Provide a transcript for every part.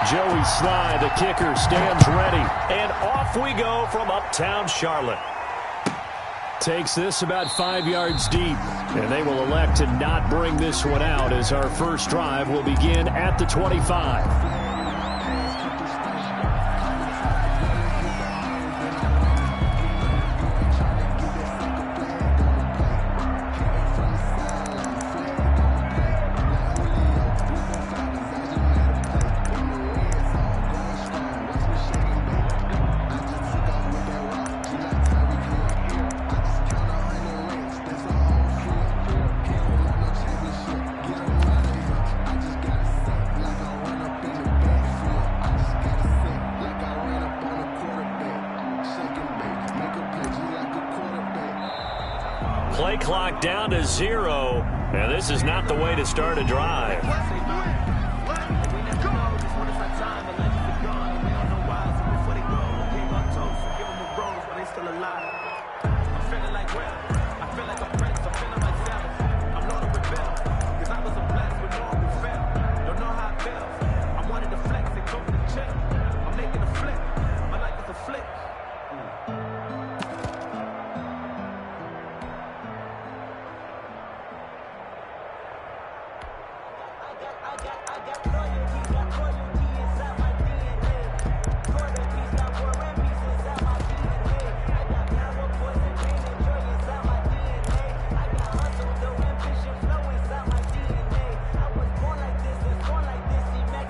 Joey Sly, the kicker, stands ready. And off we go from uptown Charlotte. Takes this about 5 yards deep. And they will elect to not bring this one out as our first drive will begin at the 25. Play clock down to 0, and this is not the way to start a drive.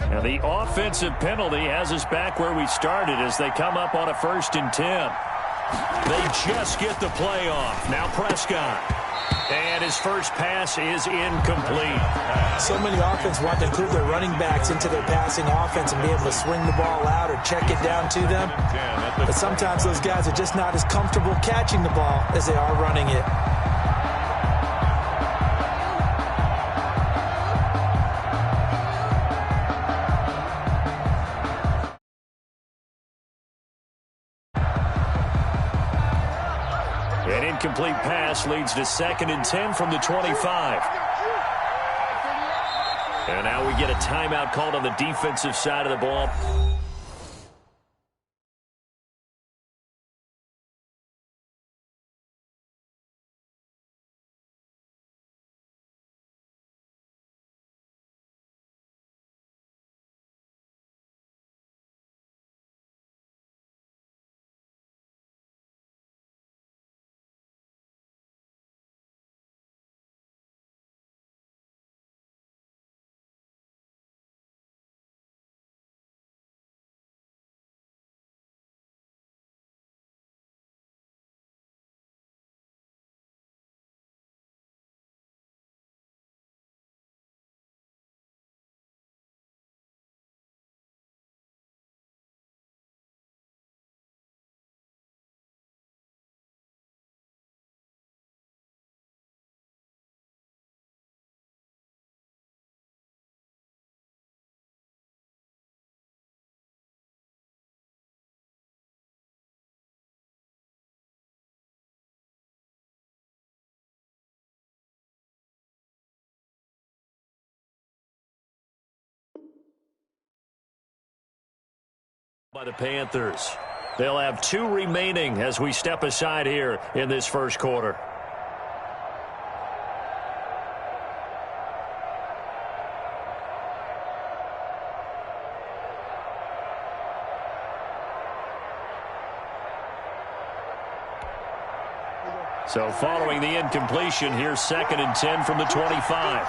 Now the offensive penalty has us back where we started as they come up on a 1st and 10. They just get the play off. Now Prescott. And his first pass is incomplete. So many offenses want to include their running backs into their passing offense and be able to swing the ball out or check it down to them. But sometimes those guys are just not as comfortable catching the ball as they are running it. An incomplete pass leads to 2nd and 10 from the 25. And now we get a timeout called on the defensive side of the ball. By the Panthers. They'll have 2 remaining as we step aside here in this first quarter. So following the incompletion, here's 2nd and 10 from the 25.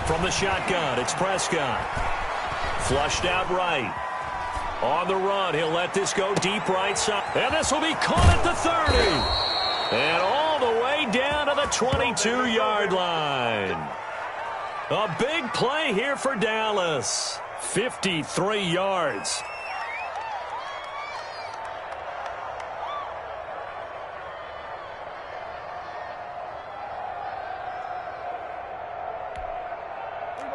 From the shotgun, it's Prescott. Flushed out right. On the run, he'll let this go deep right side. And this will be caught at the 30. And all the way down to the 22-yard line. A big play here for Dallas. 53 yards.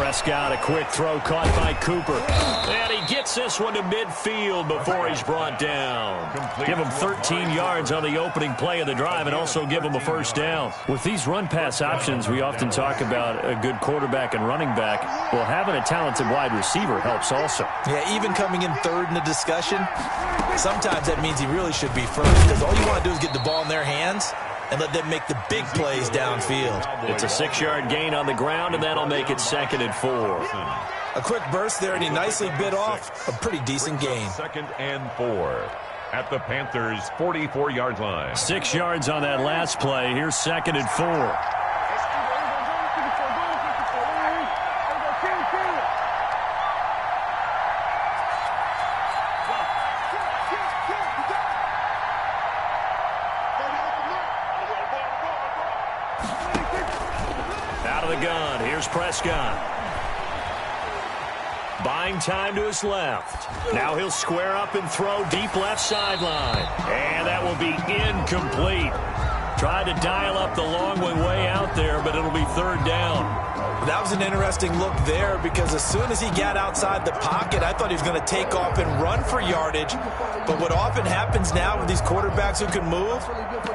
Prescott, a quick throw caught by Cooper. And he gets this one to midfield before he's brought down. Give him 13 yards on the opening play of the drive and also give him a first down. With these run-pass options, we often talk about a good quarterback and running back. Well, having a talented wide receiver helps also. Yeah, even coming in third in the discussion, sometimes that means he really should be first because all you want to do is get the ball in their hands and let them make the big plays downfield. It's a 6-yard gain on the ground, and that'll make it 2nd and 4. A quick burst there, and he nicely bit off a pretty decent gain. 2nd and 4 at the Panthers' 44-yard line. 6 yards on that last play. Here's 2nd and 4. Gun. Here's Prescott. Buying time to his left. Now he'll square up and throw deep left sideline. And that will be incomplete. Tried to dial up the long way out there, but it'll be 3rd down. That was an interesting look there because as soon as he got outside the pocket, I thought he was going to take off and run for yardage. But what often happens now with these quarterbacks who can move,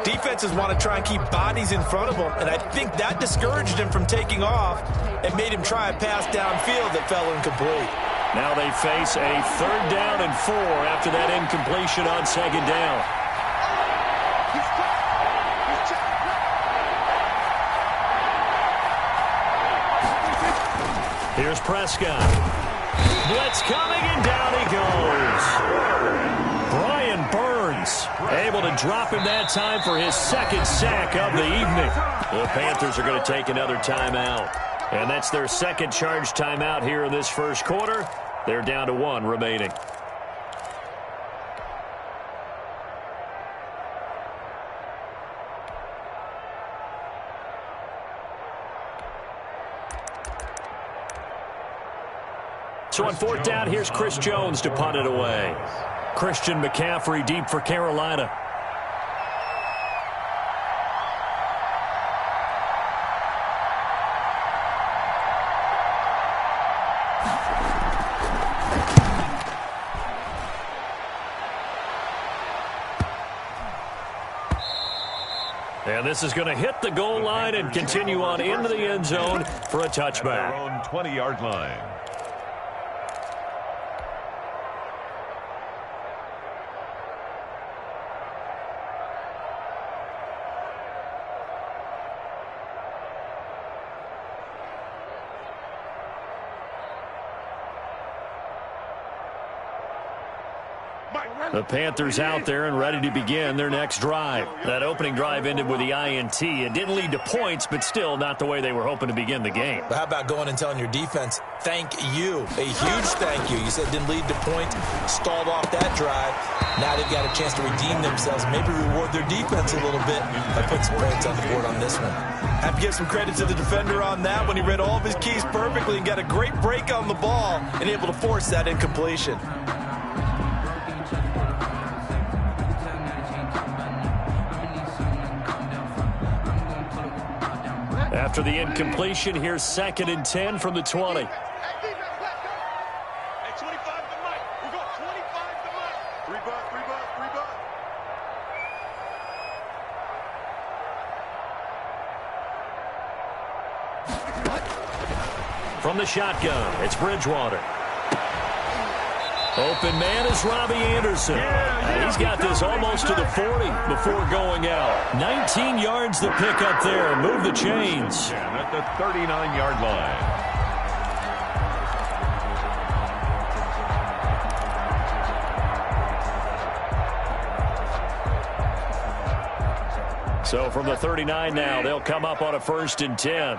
defenses want to try and keep bodies in front of them. And I think that discouraged him from taking off and made him try a pass downfield that fell incomplete. Now they face a 3rd down and 4 after that incompletion on 2nd down. Here's Prescott. Blitz coming, and down he goes. Brian Burns able to drop him that time for his 2nd sack of the evening. The Panthers are going to take another timeout. And that's their 2nd charge timeout here in this 1st quarter. They're down to 1 remaining. So on 4th down, here's Chris Jones to punt it away. Christian McCaffrey deep for Carolina. And this is going to hit the goal line and continue on into the end zone for a touchback. At their own 20-yard line. The Panthers out there and ready to begin their next drive. That opening drive ended with the INT. It didn't lead to points, but still not the way they were hoping to begin the game. But how about going and telling your defense, thank you, a huge thank you. You said it didn't lead to points, stalled off that drive. Now they've got a chance to redeem themselves, maybe reward their defense a little bit by putting some points on the board on this one. Have to give some credit to the defender on that when he read all of his keys perfectly and got a great break on the ball and able to force that incompletion. After the incompletion, here's 2nd and 10 from the 20. Hey, 25 to Mike. We got 25 to Mike. 3 bucks. From the shotgun, it's Bridgewater. Open man is Robbie Anderson. He's got this almost to the 40 before going out. 19 yards to pick up there. Move the chains. And at the 39-yard line. So from the 39 now, they'll come up on a 1st and 10.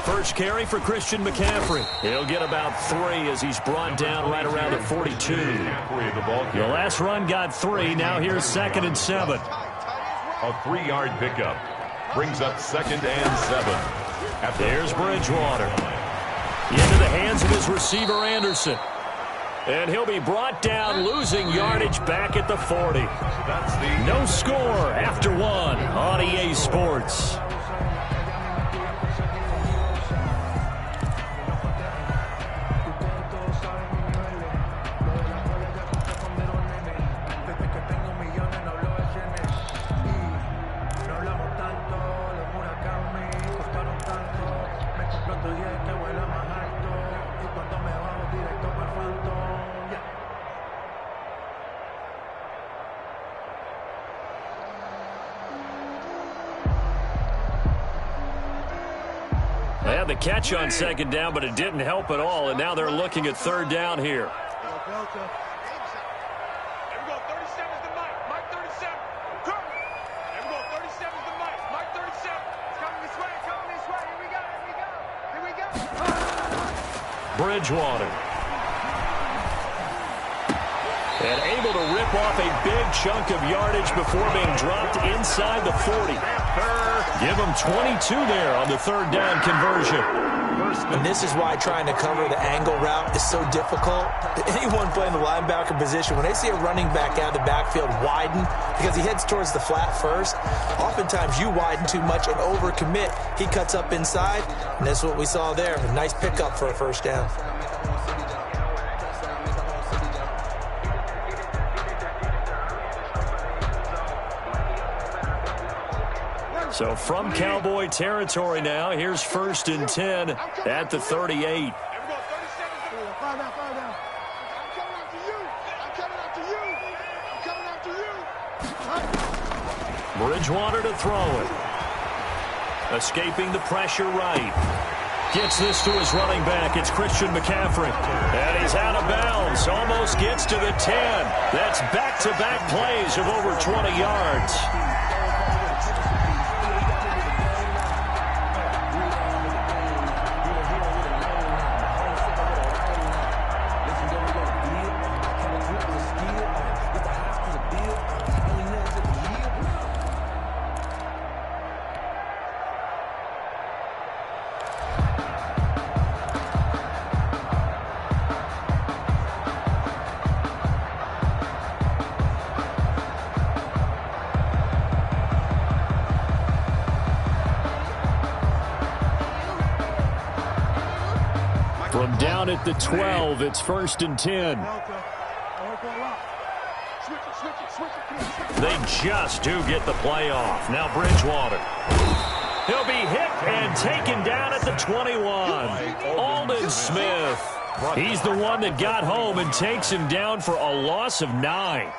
First carry for Christian McCaffrey. He'll get about 3 as he's brought down right around the 42. The last run got 3. Now here's 2nd and 7. A 3-yard pickup brings up 2nd and 7. There's Bridgewater. Into the hands of his receiver, Anderson. And he'll be brought down, losing yardage back at the 40. No score after 1 on EA Sports. They had the catch on second down, but it didn't help at all, and now they're looking at third down here. Bridgewater. And able to rip off a big chunk of yardage before being dropped inside the 40. Give them 22 there on the third down conversion. And this is why trying to cover the angle route is so difficult. Anyone playing the linebacker position, when they see a running back out of the backfield widen because he heads towards the flat first, oftentimes you widen too much and overcommit. He cuts up inside, and that's what we saw there. A nice pickup for a first down. So from Cowboy territory now, here's 1st and 10 at the 38. Bridgewater to throw it. Escaping the pressure right. Gets this to his running back. It's Christian McCaffrey. And he's out of bounds. Almost gets to the 10. That's back-to-back plays of over 20 yards. From down at the 12, it's 1st and 10. They just do get the play off. Now Bridgewater. He'll be hit and taken down at the 21. Aldon Smith. He's the one that got home and takes him down for a loss of 9.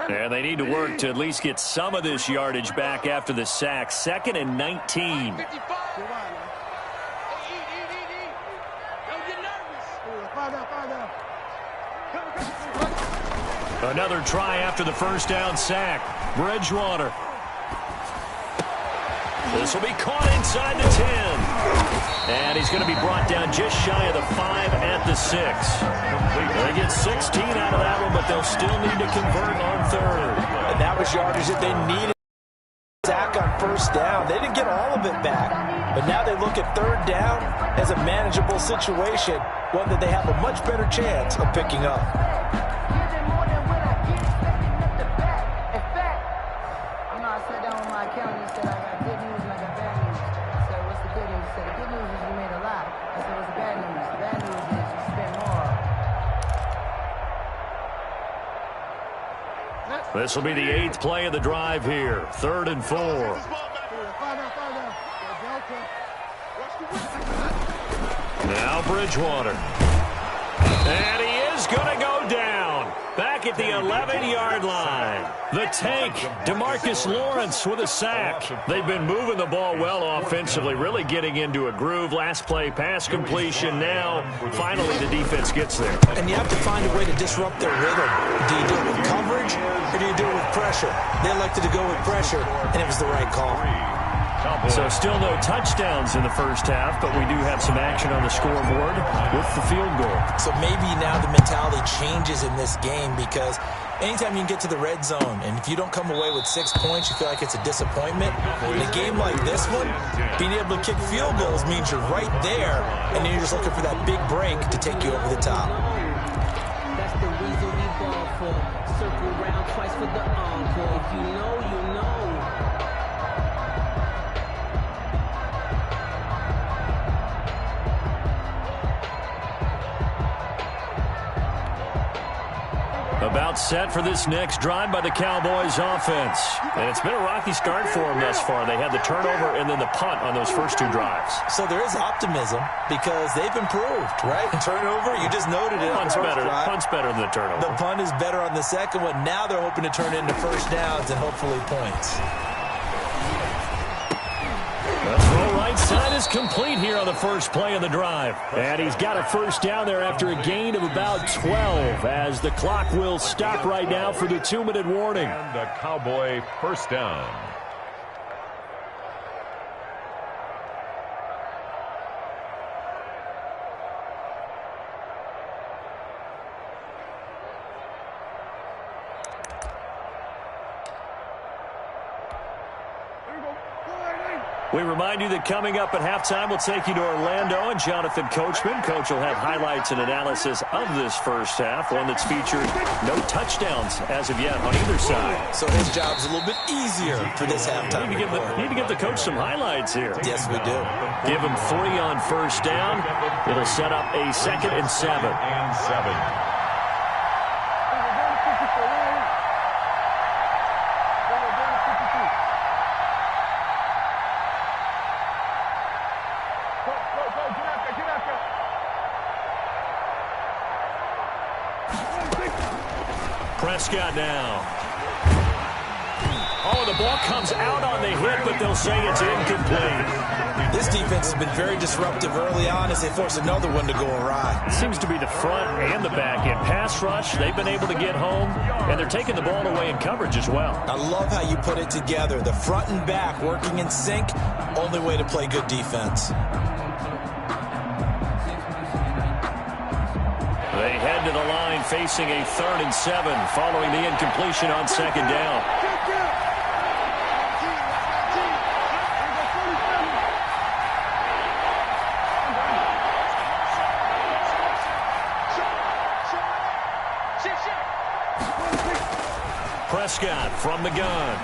And they need to work to at least get some of this yardage back after the sack. 2nd and 19. Another try after the first down sack. Bridgewater. This will be caught inside the 10. And he's going to be brought down just shy of the 5 at the 6. They get 16 out of that one, but they'll still need to convert on third. And that was yardage that they needed. Sack on first down. They didn't get all of it back, but now they look at third down as a manageable situation, one that they have a much better chance of picking up. This will be the 8th play of the drive here. 3rd and 4. Now Bridgewater. And he is going to go down. Back at the 11-yard line. The tank, DeMarcus Lawrence with a sack. They've been moving the ball well offensively, really getting into a groove. Last play, pass completion. Now, finally, the defense gets there. And you have to find a way to disrupt their rhythm. Do you do it with coverage, or do you do it with pressure? They elected to go with pressure, and it was the right call. So still no touchdowns in the first half, but we do have some action on the scoreboard with the field goal. So maybe now the mentality changes in this game, because anytime you can get to the red zone, and if you don't come away with 6 points, you feel like it's a disappointment. In a game like this one, being able to kick field goals means you're right there, and then you're just looking for that big break to take you over the top. That's the reason we ball for. Circle round twice for the encore. If you know, you know. About set for this next drive by the Cowboys offense. And it's been a rocky start for them thus far. They had the turnover and then the punt on those first 2 drives. So there is optimism because they've improved, right? Turnover, you just noted it. Punt's better than the turnover. The punt is better on the second one. Now they're hoping to turn it into first downs and hopefully points. right side is complete here on the first play of the drive. And he's got a first down there after a gain of about 12 as the clock will stop right now for the 2-minute warning. And a Cowboy first down. We remind you that coming up at halftime, we'll take you to Orlando and Jonathan Coachman. Coach will have highlights and analysis of this first half, one that's featured no touchdowns as of yet on either side. So his job's a little bit easier for this halftime. Need to give the coach some highlights here. Yes, we do. Give him 3 on first down. It'll set up a 2nd and 7. And 7. Prescott now. Oh, the ball comes out on the hit, but they'll say it's incomplete. This defense has been very disruptive early on as they force another one to go awry. Seems to be the front and the back end. Pass rush, they've been able to get home, and they're taking the ball away in coverage as well. I love how you put it together. The front and back working in sync, only way to play good defense. They head to the line facing a 3rd and 7 following the incompletion on 2nd down. Prescott from the gun.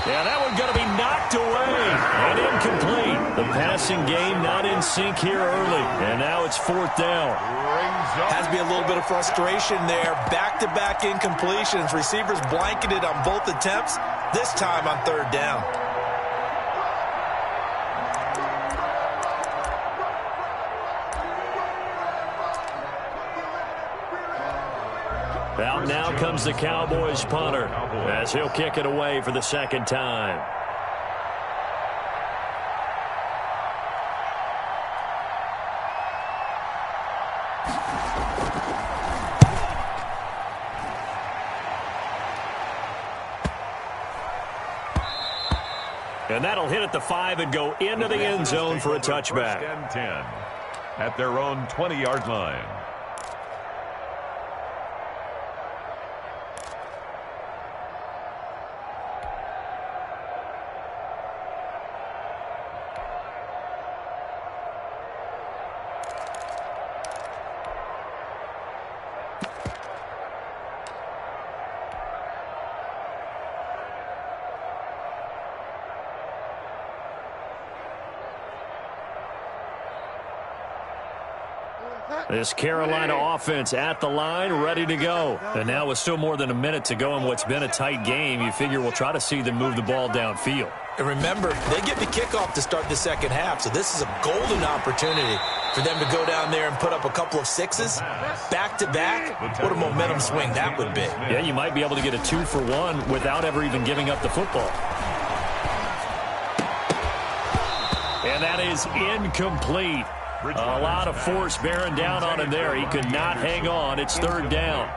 Yeah, that one's going to be knocked away and incomplete. The passing game not in sync here early, and now it's 4th down. Has to be a little bit of frustration there. Back-to-back incompletions. Receivers blanketed on both attempts, this time on 3rd down. Out now comes the Cowboys punter as he'll kick it away for the 2nd time. And that'll hit at the 5 and go into the end zone for a touchback. 1st and 10 at their own 20-yard line. This Carolina offense at the line, ready to go. And now with still more than a minute to go in what's been a tight game, you figure we'll try to see them move the ball downfield. And remember, they get the kickoff to start the 2nd half, so this is a golden opportunity for them to go down there and put up a couple of 6s. Back-to-back, what a momentum swing that would be. Yeah, you might be able to get a 2-for-1 without ever even giving up the football. And that is incomplete. A lot of force bearing down on him there. He could not hang on. It's 3rd down.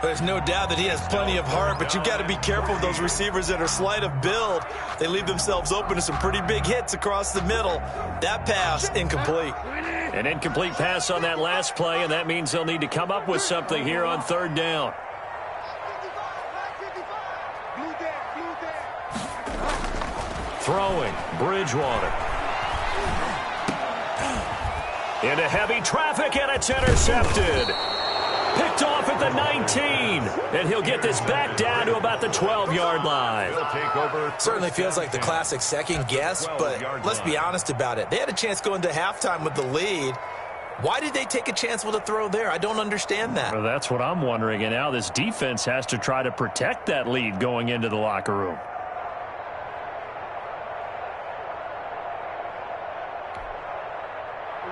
There's no doubt that he has plenty of heart, but you've got to be careful of those receivers that are slight of build. They leave themselves open to some pretty big hits across the middle. That pass, incomplete. An incomplete pass on that last play, and that means they'll need to come up with something here on 3rd down. Throwing, Bridgewater. Into heavy traffic, and it's intercepted. Picked off at the 19, and he'll get this back down to about the 12-yard line. Certainly feels like the classic second guess, but let's be honest about it. They had a chance going to halftime with the lead. Why did they take a chance with a throw there? I don't understand that. Well, that's what I'm wondering, and now this defense has to try to protect that lead going into the locker room.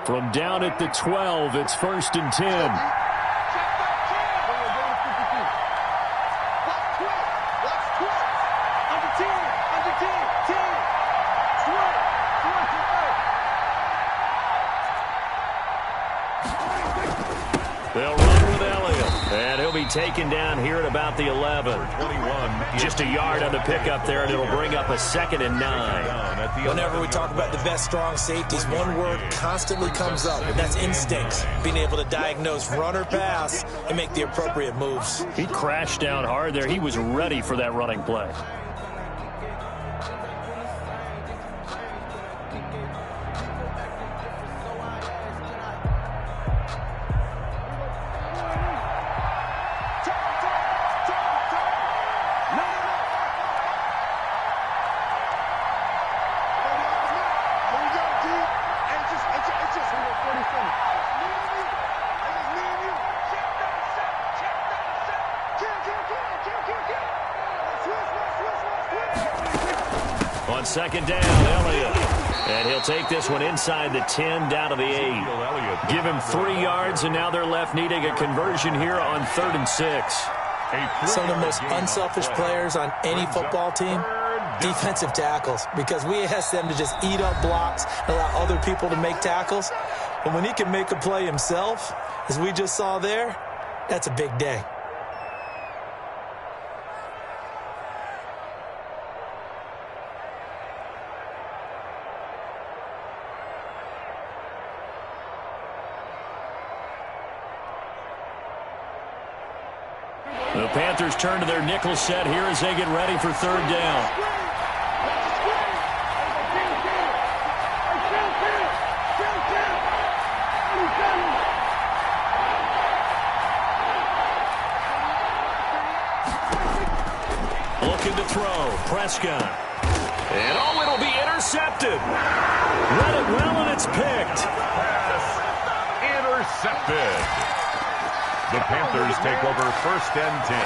From down at the 12, it's 1st and 10. They'll run with Elliott. And he'll be taken down here at about the 11. 21. Just a yard on the pickup there, and it'll bring up a 2nd and 9. Whenever we talk about the best strong safeties, one word constantly comes up, and that's instincts. Being able to diagnose run or pass and make the appropriate moves. He crashed down hard there. He was ready for that running play. On 2nd down, Elliott. And he'll take this one inside the 10, down to the 8. Give him 3 yards, and now they're left needing a conversion here on 3rd and 6. Some of the most unselfish players on any football team, defensive tackles, because we ask them to just eat up blocks and allow other people to make tackles. But when he can make a play himself, as we just saw there, that's a big day. The Panthers turn to their nickel set here as they get ready for 3rd down. Looking to throw. Prescott. And oh, it'll be intercepted. Read it well, and it's picked. Intercepted. The Panthers take over 1st and 10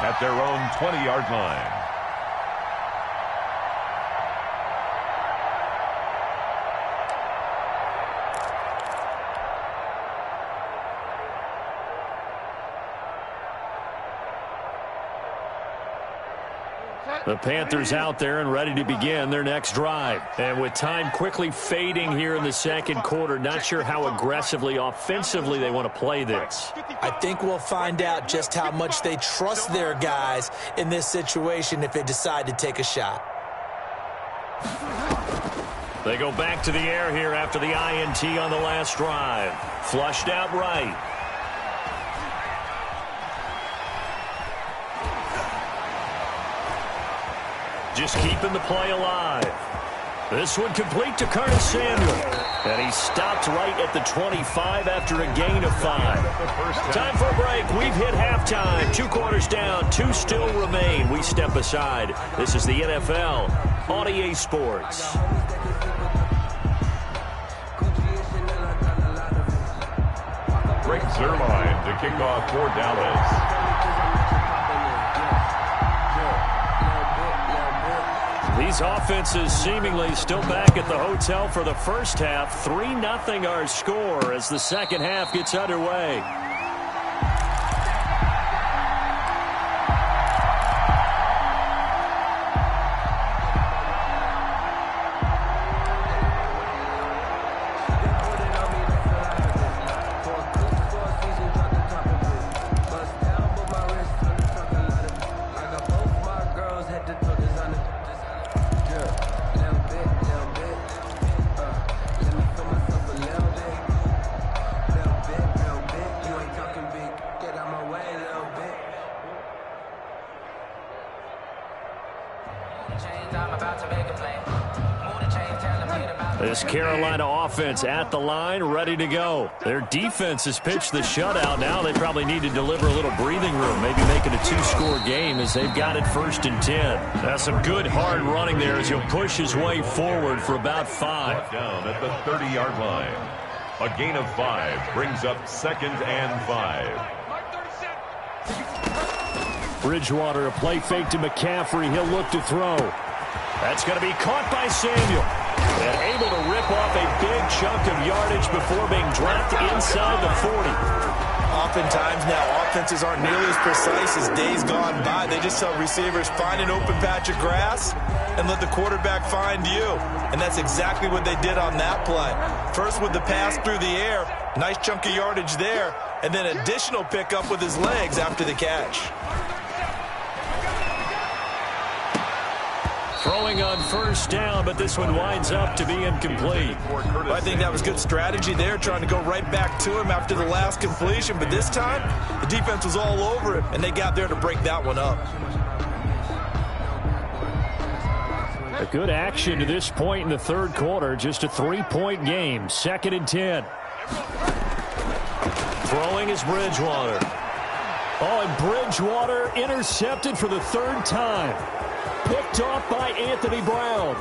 at their own 20-yard line. The Panthers out there and ready to begin their next drive. And with time quickly fading here in the 2nd quarter, not sure how aggressively, offensively they want to play this. I think we'll find out just how much they trust their guys in this situation if they decide to take a shot. They go back to the air here after the INT on the last drive. Flushed out right. Just keeping the play alive. This one complete to Curtis Samuel. And he stopped right at the 25 after a gain of 5. Time for a break. We've hit halftime. 2 quarters down. 2 still remain. We step aside. This is the NFL on EA Sports. Greg Zuerlein to kick off for Dallas. These offenses seemingly still back at the hotel for the first half. 3-0 our score as the second half gets underway. This Carolina offense at the line, ready to go. Their defense has pitched the shutout. Now they probably need to deliver a little breathing room, maybe make it a 2-score game as they've got it 1st and 10. That's some good hard running there as he'll push his way forward for about 5. Down at the 30-yard line. A gain of 5 brings up 2nd and 5. Bridgewater, a play fake to McCaffrey. He'll look to throw. That's going to be caught by Samuel. And able to rip off a big chunk of yardage before being dropped inside the 40. Oftentimes now, offenses aren't nearly as precise as days gone by. They just tell receivers, find an open patch of grass and let the quarterback find you. And that's exactly what they did on that play. First with the pass through the air, nice chunk of yardage there. and then additional pickup with his legs after the catch. Throwing on first down, but this one winds up to be incomplete. I think that was good strategy there, trying to go right back to him after the last completion. But this time, the defense was all over him, and they got there to break that one up. A good action to this point in the third quarter. Just a 3-point game. 2nd and 10. Throwing is Bridgewater. Oh, and Bridgewater intercepted for the 3rd time. Picked off by Anthony Brown.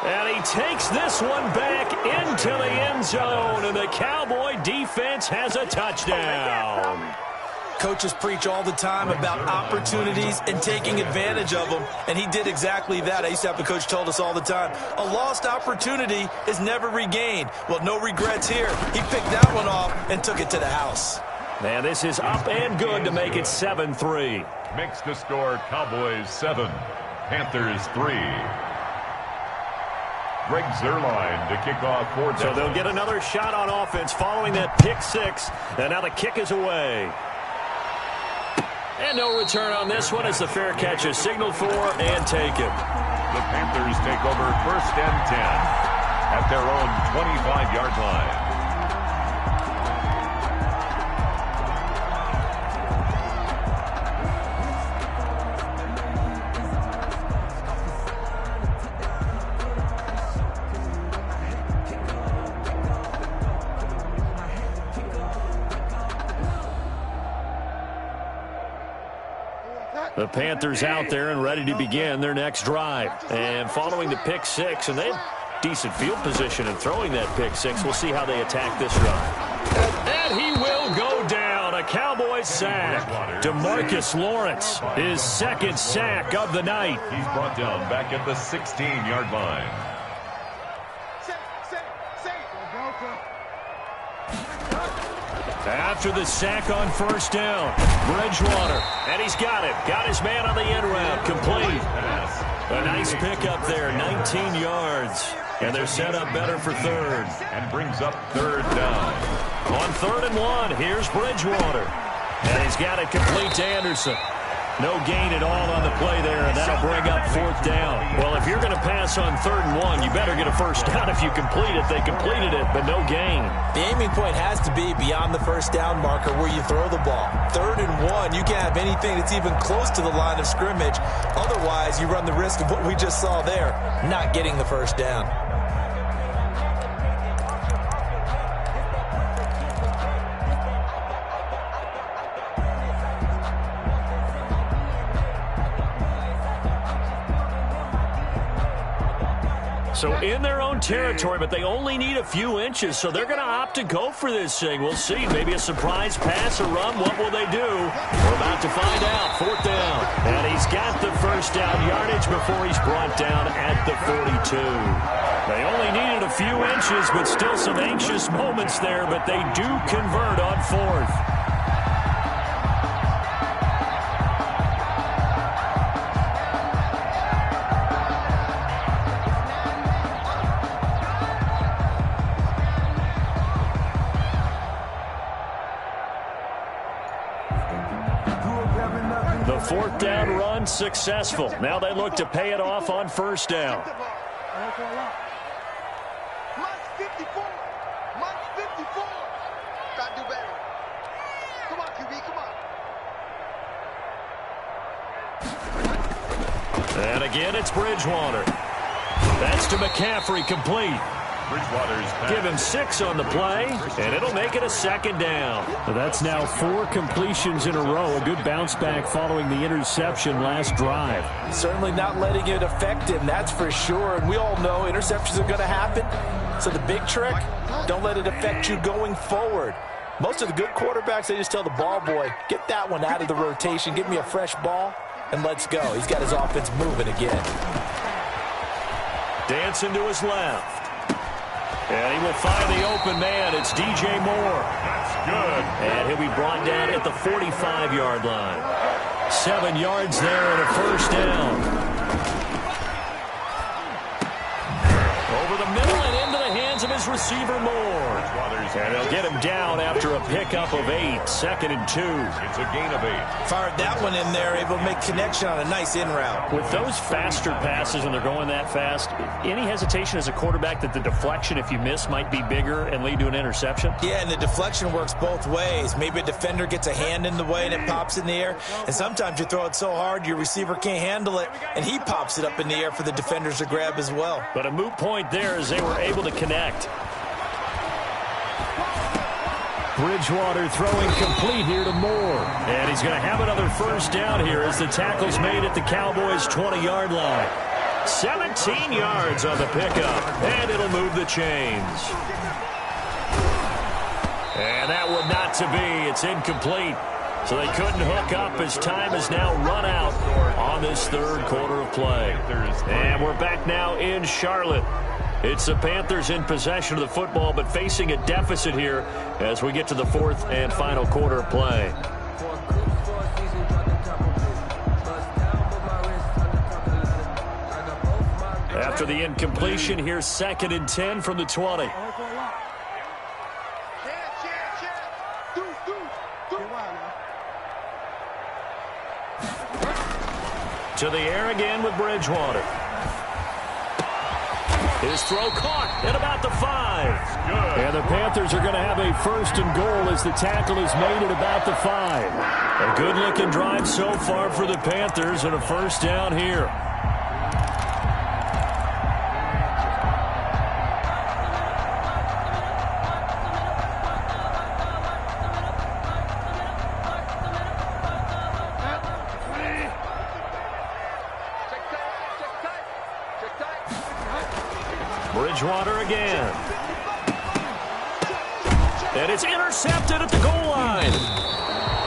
And he takes this one back into the end zone, and the Cowboy defense has a touchdown. Coaches preach all the time about opportunities and taking advantage of them, and he did exactly that. I used to have a coach told us all the time, a lost opportunity is never regained. Well, no regrets here. He picked that one off and took it to the house. Man, this is up and good to make it 7-3. Makes the score Cowboys 7, Panthers 3. Greg Zuerlein to kick off for them. So they'll get another shot on offense following that pick six, and now the kick is away. And no return on this one as the fair catch is signaled for and taken. The Panthers take over 1st and 10 at their own 25-yard line. The Panthers out there and ready to begin their next drive. And following the pick six, and they have decent field position in throwing that pick six. We'll see how they attack this drive. And he will go down. A Cowboys sack. DeMarcus Lawrence, his 2nd sack of the night. He's brought down back at the 16-yard line. After the sack on first down, Bridgewater, and he's got it. Got his man on the end route, complete. A nice pickup there, 19 yards. And they're set up better for 3rd. And brings up 3rd down. On 3rd and 1, here's Bridgewater. And he's got it complete to Anderson. No gain at all on the play there, and that'll bring up 4th down. Well, if you're going to pass on 3rd and 1, you better get a first down if you complete it. They completed it, but no gain. The aiming point has to be beyond the first down marker where you throw the ball. 3rd and 1, you can't have anything that's even close to the line of scrimmage. Otherwise, you run the risk of what we just saw there, not getting the first down. So in their own territory, but they only need a few inches, so they're going to opt to go for this thing. We'll see. Maybe a surprise pass or run. What will they do? We're about to find out. 4th down. And he's got the first down yardage before he's brought down at the 42. They only needed a few inches, but still some anxious moments there, but they do convert on 4th. The 4th down run successful. Now they look to pay it off on first down. Mike 54. Mike 54. Gotta do better. Come on, QB, come on. And again, it's Bridgewater. That's to McCaffrey, complete. Bridgewater's pass. Give him 6 on the play, and it'll make it a 2nd down. Well, that's now 4 completions in a row. A good bounce back following the interception last drive. Certainly not letting it affect him, that's for sure. And we all know interceptions are going to happen. So the big trick, don't let it affect you going forward. Most of the good quarterbacks, they just tell the ball boy, get that one out of the rotation, give me a fresh ball, and let's go. He's got his offense moving again. Dancing to his left. And he will find the open man. It's DJ Moore. That's good. And he'll be brought down at the 45-yard line. 7 yards there and a first down. Over the middle and into the hands of his his receiver Moore. And they'll get him down after a pickup of 8, 2nd and 2. It's a gain of 8. Fired that one in there, able to make connection on a nice in route. With those faster passes when they're going that fast, any hesitation as a quarterback that the deflection, if you miss, might be bigger and lead to an interception? Yeah, and the deflection works both ways. Maybe a defender gets a hand in the way and it pops in the air. And sometimes you throw it so hard your receiver can't handle it, and he pops it up in the air for the defenders to grab as well. But a moot point there as they were able to connect. Bridgewater throwing complete here to Moore. And he's going to have another first down here as the tackle's made at the Cowboys' 20-yard line. 17 yards on the pickup, and it'll move the chains. And that would not to be. It's incomplete. So they couldn't hook up as time has now run out on this third quarter of play. And we're back now in Charlotte. It's the Panthers in possession of the football, but facing a deficit here as we get to the fourth and final quarter of play. After the incompletion, here's 2nd and 10 from the 20. To the air again with Bridgewater. His throw caught at about the 5. And the Panthers are going to have a 1st and goal as the tackle is made at about the 5. A good-looking drive so far for the Panthers and a first down here. Bridgewater again. And it's intercepted at the goal line.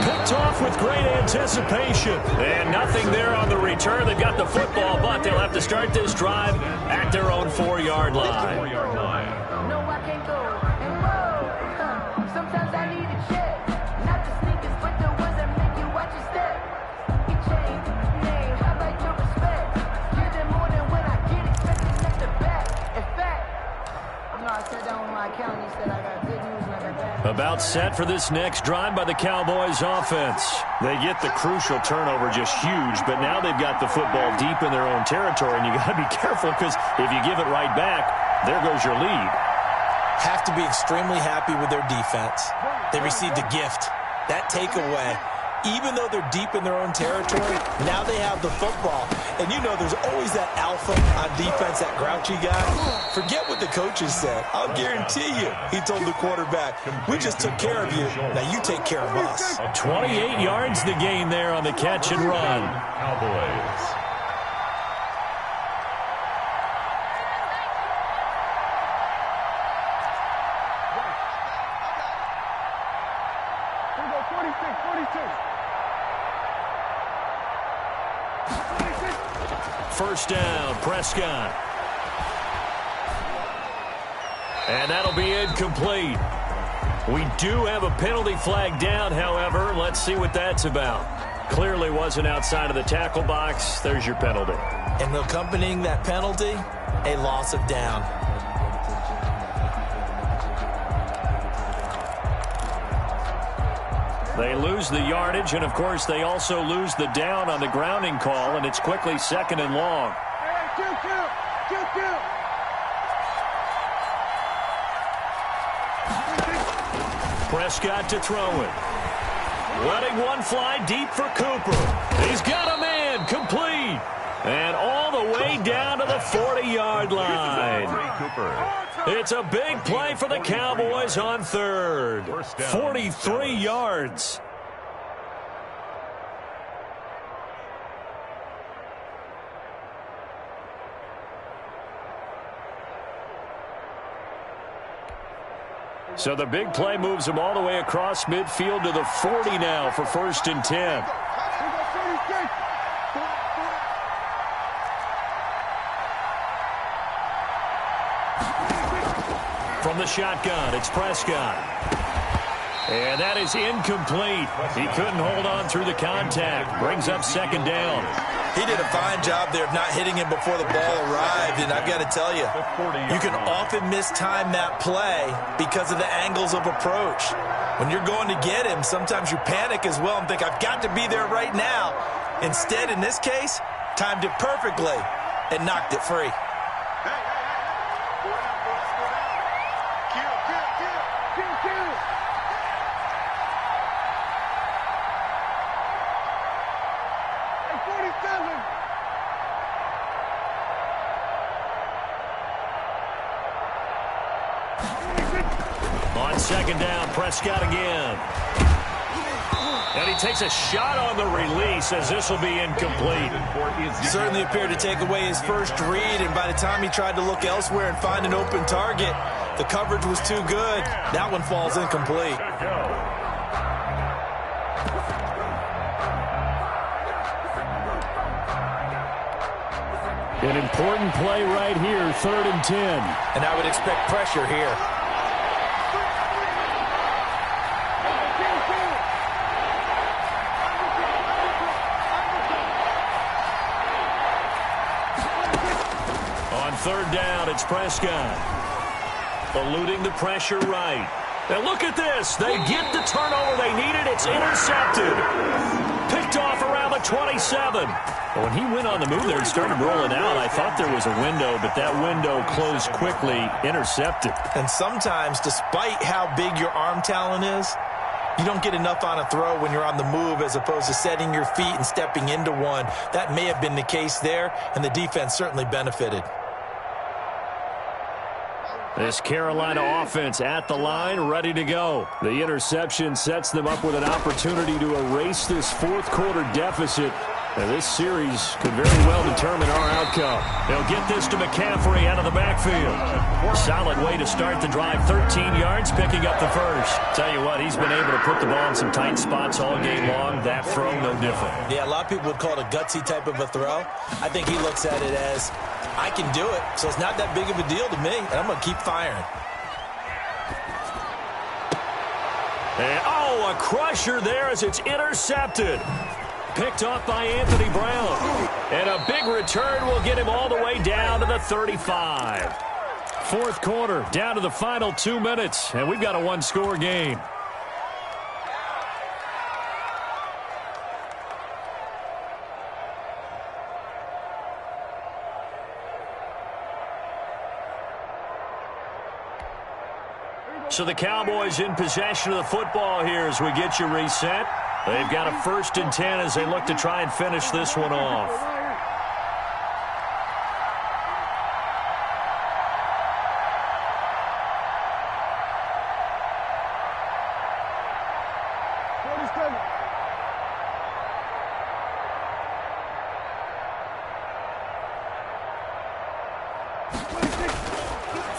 Picked off with great anticipation. And nothing there on the return. They've got the football, but they'll have to start this drive at their own 4-yard line. 4-yard line. No, I can't go. And whoa, sometimes I need a check. Not the sneakers, but the ones that make you watch your step. You change name, I like your respect. Give them more than when I get expected at the back. In fact, you know, I sat down with my accountant, he said I got good news and I got bad. About set for this next drive by the Cowboys offense. They get the crucial turnover, just huge, but now they've got the football deep in their own territory, and you got to be careful because if you give it right back, there goes your lead. Have to be extremely happy with their defense. They received a gift. That takeaway, even though they're deep in their own territory, now they have the football. And you know there's always that alpha on defense, that grouchy guy. Forget what the coaches said. I'll guarantee you, he told the quarterback, we just took care of you. Now you take care of us. 28 yards the gain there on the catch and run. Cowboys. First down, Prescott. And that'll be incomplete. We do have a penalty flag down, however. Let's see what that's about. Clearly wasn't outside of the tackle box. There's your penalty. And accompanying that penalty, a loss of down. They lose the yardage, and, of course, they also lose the down on the grounding call, and it's quickly 2nd and long. Prescott to throw it. Letting one fly deep for Cooper. He's got a man, complete. And all the way down to the 40-yard line. It's a big play for the Cowboys on 3rd. 43 yards. So the big play moves them all the way across midfield to the 40 now for 1st and 10. From the shotgun, it's Prescott. And that is incomplete. He couldn't hold on through the contact. Brings up 2nd down. He did a fine job there of not hitting him before the ball arrived, and I've got to tell you, you can often mistime that play because of the angles of approach. When you're going to get him, sometimes you panic as well and think, I've got to be there right now. Instead, in this case, timed it perfectly and knocked it free. On second down, Prescott again. And he takes a shot on the release as this will be incomplete. Certainly appeared to take away his first read, and by the time he tried to look elsewhere and find an open target, the coverage was too good. That one falls incomplete. An important play right here, 3rd and 10. And I would expect pressure here. On 3rd down, it's Prescott. Eluding the pressure right. And look at this. They get the turnover they needed. It's intercepted. Picked off around the 27. When he went on the move there and started rolling out, I thought there was a window, but that window closed quickly, intercepted. And sometimes, despite how big your arm talent is, you don't get enough on a throw when you're on the move as opposed to setting your feet and stepping into one. That may have been the case there, and the defense certainly benefited. This Carolina offense at the line, ready to go. The interception sets them up with an opportunity to erase this 4th quarter deficit. Now, this series could very well determine our outcome. They'll get this to McCaffrey out of the backfield. Solid way to start the drive. 13 yards, picking up the first. Tell you what, he's been able to put the ball in some tight spots all game long. That throw, no different. Yeah, a lot of people would call it a gutsy type of a throw. I think he looks at it as, I can do it, so it's not that big of a deal to me, and I'm going to keep firing. And, a crusher there as it's intercepted. Picked off by Anthony Brown. And a big return will get him all the way down to the 35. 4th quarter, down to the final 2 minutes, and we've got a one-score game. So the Cowboys in possession of the football here as we get you reset. They've got a 1st and 10 as they look to try and finish this one off.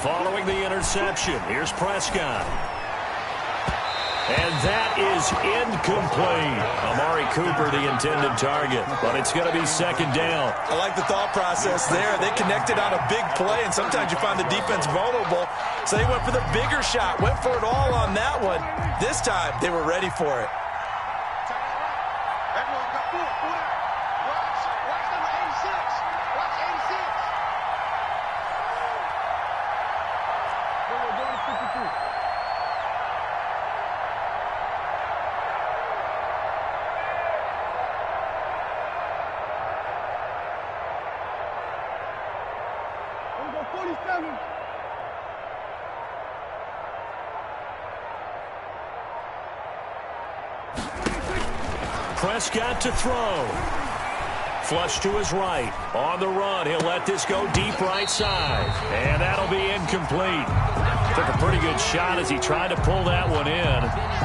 Following the interception, here's Prescott. And that is incomplete. Amari Cooper, the intended target, but it's going to be 2nd down. I like the thought process there. They connected on a big play, and sometimes you find the defense vulnerable. So they went for the bigger shot, went for it all on that one. This time, they were ready for it. Prescott to throw. Flush to his right. On the run, he'll let this go deep right side. And that'll be incomplete. Took a pretty good shot as he tried to pull that one in.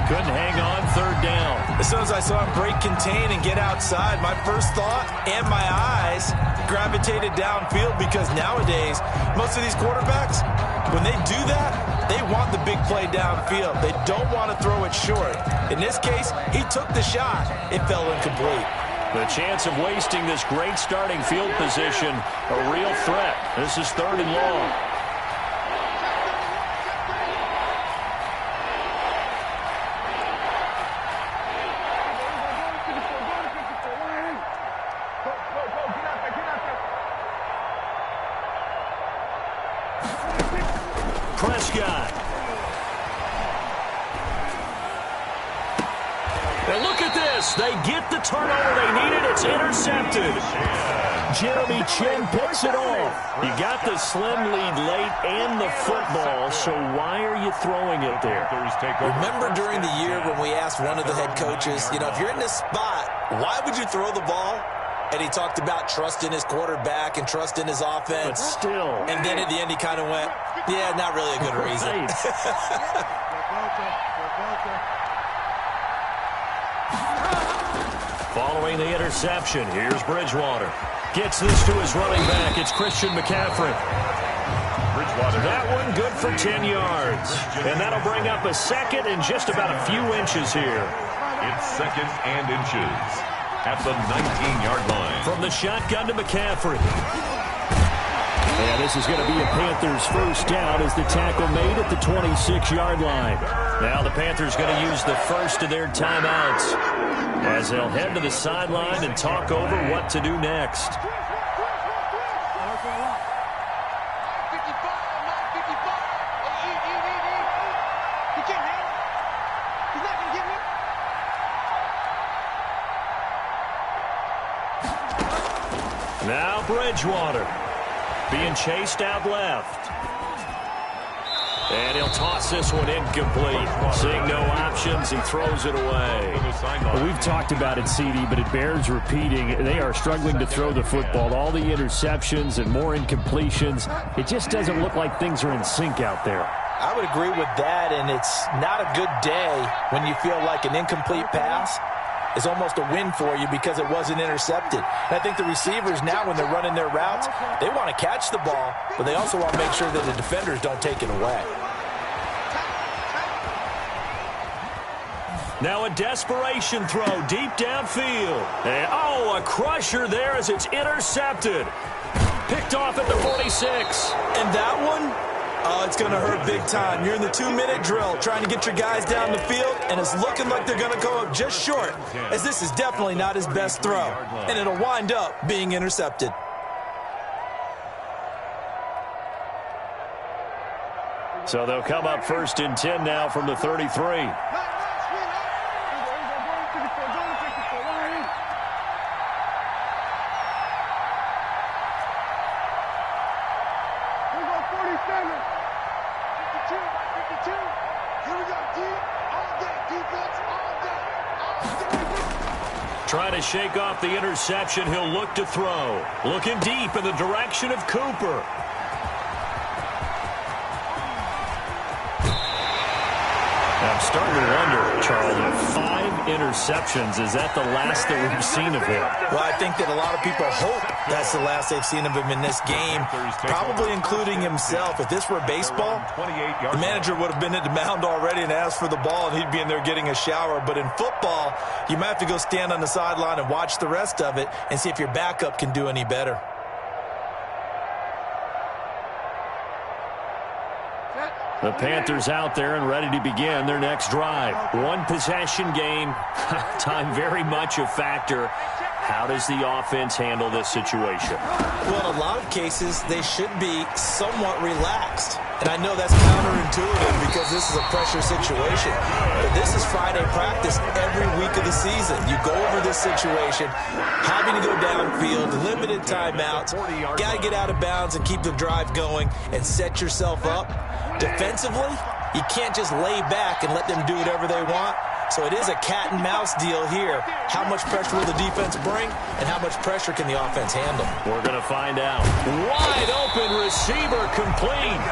Couldn't hang on, 3rd down. As soon as I saw him break contain and get outside, my first thought and my eyes gravitated downfield because nowadays, most of these quarterbacks, when they do that, they want the big play downfield. They don't want to throw it short. In this case, he took the shot. It fell incomplete. The chance of wasting this great starting field position, a real threat. This is 3rd and long. Go, go, go. And look at this. They get the turnover they needed. It's intercepted. Jeremy Chin picks it off. You got the slim lead late and the football, so why are you throwing it there? Remember during the year when we asked one of the head coaches, if you're in this spot, why would you throw the ball? And he talked about trust in his quarterback and trust in his offense. But still. And then at the end he kind of went, yeah, not really a good reason. Following the interception, here's Bridgewater. Gets this to his running back. It's Christian McCaffrey. That one good for 10 yards. And that'll bring up a second and just about a few inches here. It's second and inches at the 19-yard line. From the shotgun to McCaffrey. And this is going to be a Panthers first down as the tackle made at the 26-yard line. Now the Panthers going to use the first of their timeouts as they'll head to the sideline and talk over what to do next. Now Bridgewater being chased out left. And he'll toss this one incomplete. Seeing no options, he throws it away. Well, we've talked about it, CD, but it bears repeating. They are struggling to throw the football. All the interceptions and more incompletions. It just doesn't look like things are in sync out there. I would agree with that, and it's not a good day when you feel like an incomplete pass is almost a win for you because it wasn't intercepted. And I think the receivers now, when they're running their routes, they want to catch the ball, but they also want to make sure that the defenders don't take it away. Now a desperation throw deep downfield. And, a crusher there as it's intercepted. Picked off at the 46. And that one? Oh, it's going to hurt big time. You're in the 2-minute drill trying to get your guys down the field, and it's looking like they're going to go up just short, as this is definitely not his best throw, and it'll wind up being intercepted. So they'll come up first and 10 now from the 33. Trying to shake off the interception, he'll look to throw. Looking deep in the direction of Cooper. I'm starting to wonder, Charlie, 5 interceptions. Is that the last that we've seen of him? Well, I think that a lot of people hope that's the last they've seen of him in this game, probably including himself. If this were baseball, the manager would have been at the mound already and asked for the ball, and he'd be in there getting a shower. But in football, you might have to go stand on the sideline and watch the rest of it and see if your backup can do any better. The Panthers out there and ready to begin their next drive. One possession game. Time very much a factor. How does the offense handle this situation? Well, in a lot of cases, they should be somewhat relaxed. And I know that's counterintuitive because this is a pressure situation. But this is Friday practice every week of the season. You go over this situation, having to go downfield, limited timeouts, got to get out of bounds and keep the drive going and set yourself up. Defensively, you can't just lay back and let them do whatever they want. So it is a cat and mouse deal here. How much pressure will the defense bring, and how much pressure can the offense handle? We're going to find out. Wide open receiver complete.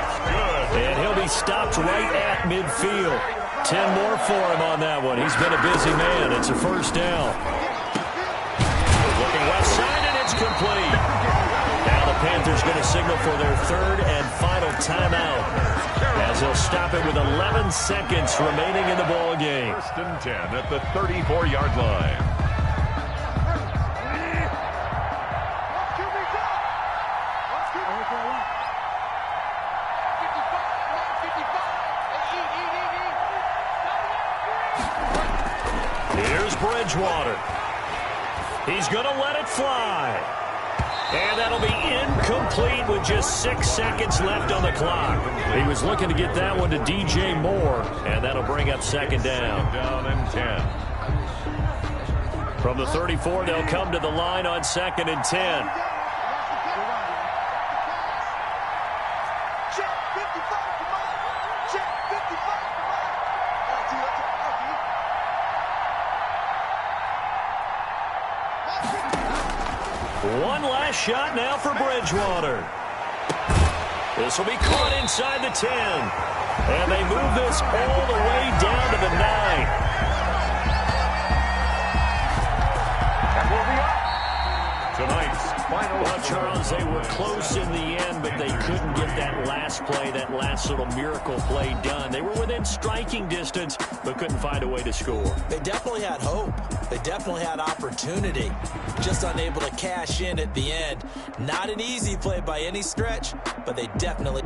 And he'll be stopped right at midfield. 10 more for him on that one. He's been a busy man. It's a first down. Looking left side, and it's complete. Now the Panthers going to signal for their third and final timeout, as they'll stop it with 11 seconds remaining in the ball game. First and 10 at the 34-yard line. Here's Bridgewater. He's going to let it fly. And that'll be incomplete with just 6 seconds left on the clock. He was looking to get that one to DJ Moore, and that'll bring up second down. Down and 10. From the 34, they'll come to the line on 2nd and 10. Check 55 for Mike. Check 55 for Mike. One last shot now for Bridgewater. This will be caught inside the 10. And they move this all the way down to the 9. Tonight's final. Well, Charles, they were close in the end, but they couldn't get that last play, that last little miracle play done. They were within striking distance, but couldn't find a way to score. They definitely had hope. They definitely had opportunity. Just unable to cash in at the end. Not an easy play by any stretch, but they definitely...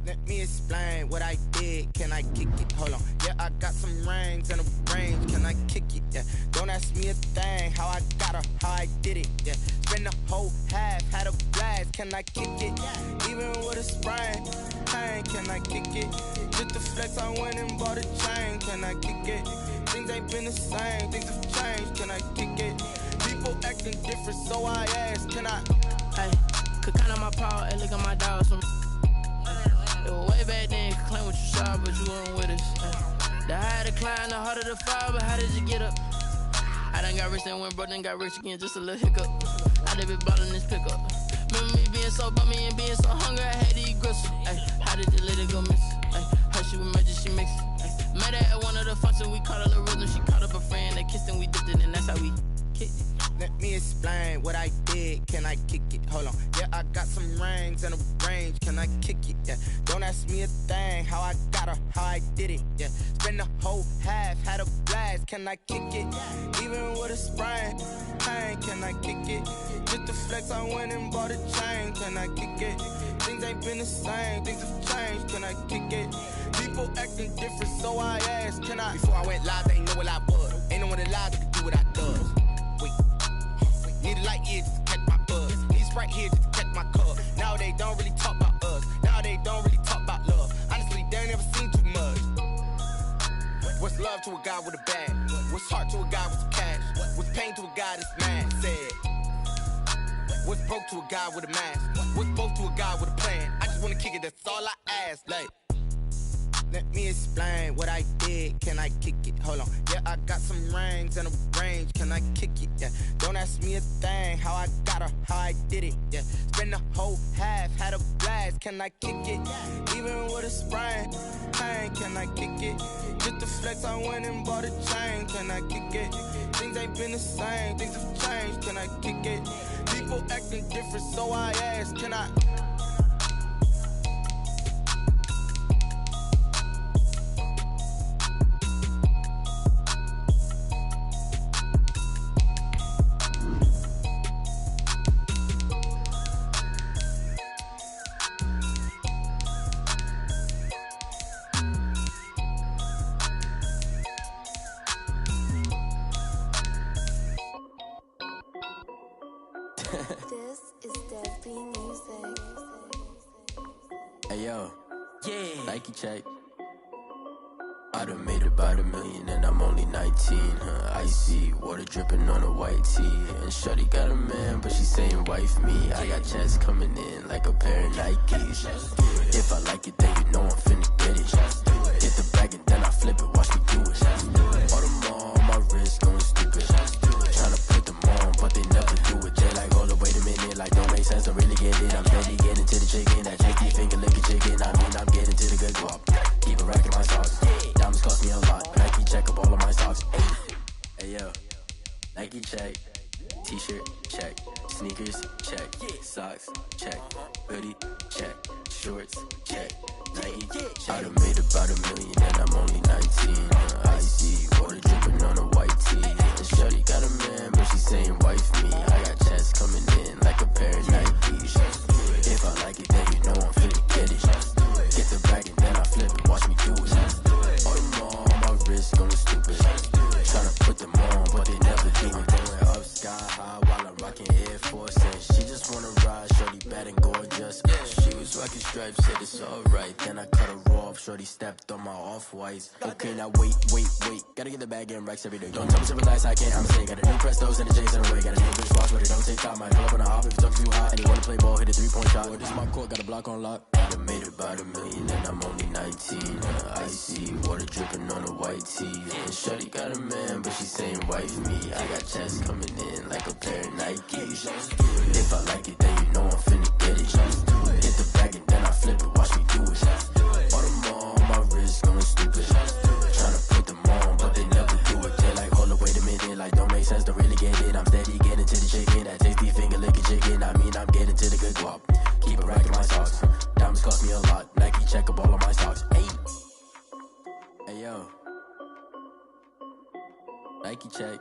Let me explain what I did. Can I kick it? Hold on. Yeah, I got some rings and a range. Can I kick it? Yeah. Don't ask me a thing. How I got her, how I did it. Yeah. Spend the whole half, had a blast. Can I kick it? Even with a sprain. Hey, can I kick it? Just the flex, I went and bought a chain. Can I kick it? Things ain't been the same. Things have changed. Can I kick it? People acting different, so I asked. Can I? Hey, could count on my power and look at my dogs from. Way back then, you could claim what you saw, but you weren't with us. The higher the climb, the harder the fall, but how did you get up? I done got rich and went broke, then got rich again, just a little hiccup. I done been ballin' this pickup. Remember me being so bummy and being so hungry, I had to eat gristle. Ay, how did the lady go miss? Ay, how she was magic, she mixed. Met her at one of the functions, we caught a little rhythm, she caught up a friend, they kissed and we dipped it, and that's how we kicked it. Let me explain what I did. Can I kick it? Hold on. Yeah, I got some rings and a range. Can I kick it? Yeah. Don't ask me a thing. How I got her, how I did it. Yeah. Spend the whole half, had a blast. Can I kick it? Even with a sprain. Hey, can I kick it? Just the flex, I went and bought a chain. Can I kick it? Things ain't been the same. Things have changed. Can I kick it? People acting different, so I asked. Can I? Before I went live, they ain't know what I was. Ain't no one alive that could do what I does. Need a light here just to catch my buzz. Need Sprite here just to catch my cup. Now they don't really talk about us. Now they don't really talk about love. Honestly, they ain't never seen too much. What's love to a guy with a bag? What's heart to a guy with some cash? What's pain to a guy that's mad? Said. What's broke to a guy with a mask? What's both to a guy with a plan? I just wanna kick it, that's all I ask. Like, let me explain what I did. Can I kick it? Hold on. Yeah, I got some rings and a range. Can I kick it? Yeah. Don't ask me a thing. How I got her, how I did it. Yeah. Spend the whole half, had a blast. Can I kick it? Even with a sprain. Hey, can I kick it? Just the flex, I went and bought a chain. Can I kick it? Things ain't been the same. Things have changed. Can I kick it? People acting different, so I asked. Can I? This is Deadly Music. Hey yo, yeah. Nike check. I done made about $1 million and I'm only 19. Icy water dripping on a white tee. And shorty got a man, but she saying wife me. I got checks coming in like a pair of Nikes. If I like it, then you know I'm finna get it. Get the bag and then I flip it. Watch me do it. All them on my wrist going stupid. Tryna put them on, but they never do it. They like, hold up, wait a minute, like don't make sense. I really get it. I'm steady getting to the chicken. That chicky finger licking chicken. I mean, I'm getting to the good guap. Even racking my socks. Diamonds cost me a lot. Nike check up all of my socks. Hey yo, Nike check. T-shirt check. Sneakers check. Socks check. Hoodie check. Shorts check. Nike check. I done made about $1 million and I'm only 19. Icy water dripping on a white tee. And shorty got a man, but she saying wife me. I got checks coming in like a pair of Nikes. If I like it, then you know I'm finna get it. Get the bag and then I flip it. Watch me do it. All them on my wrist going stupid. Tryna put them on, but they never do it. Going up sky high while I'm rocking Air Force. And she just wanna ride, shorty bad and gorgeous. She was rocking stripes, said it's alright. Then I cut her off, shorty stepped on my off off-whites. Okay, now wait. Gotta get the bag and racks every day. Don't tell me to relax, I can't, I'm saying. Got a new Prestos and the J's in the way. Got a new bitch watch, but it don't take time. I pull up on the hop if it's talking too hot. And you wanna play ball, hit a 3-point shot. Or this my court, got a block on lock. I done made about $1 million and I'm only 19. Icy water dripping on a white tee. And shorty got a man, but she saying wife me. I got checks coming in like a pair of Nikes. If I like it, then you know I'm finna get it. Hit the bag and then I flip it, watch me do it. All them on my wrist going stupid. Tryna put them on, but they never do it. They like, hold up, wait a minute, like don't make sense, don't really get it. I'm steady getting to the chicken, that tasty finger licking chicken. I mean, I'm getting to the good guap. Keep a rack in my socks. Diamonds cost me a lot. Nike check up all of my stocks. Hey yo, Nike check.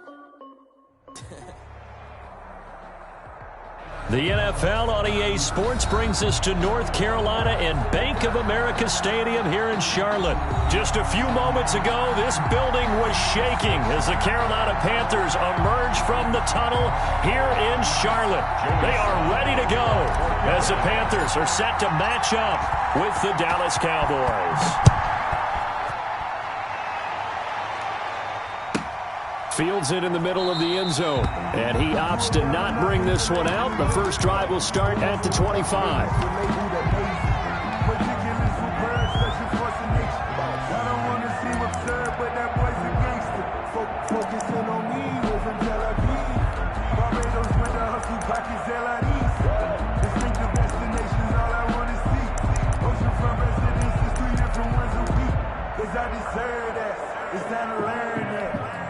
The NFL on EA Sports brings us to North Carolina and Bank of America Stadium here in Charlotte. Just a few moments ago, this building was shaking as the Carolina Panthers emerge from the tunnel here in Charlotte. They are ready to go as the Panthers are set to match up with the Dallas Cowboys. Fields it in the middle of the end zone, and he opts to not bring this one out. The first drive will start at the 25.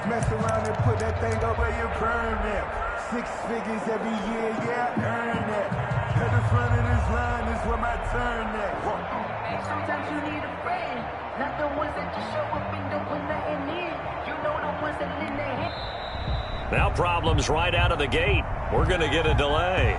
Mess around and put that thing over your burn that. 6 figures every year, yeah, I earn that. At the front of this line is where my turn at. Sometimes you need a friend, not the ones that just show up and don't put nothing in. You know the ones that lend their hand. Now problems right out of the gate. We're going to get a delay.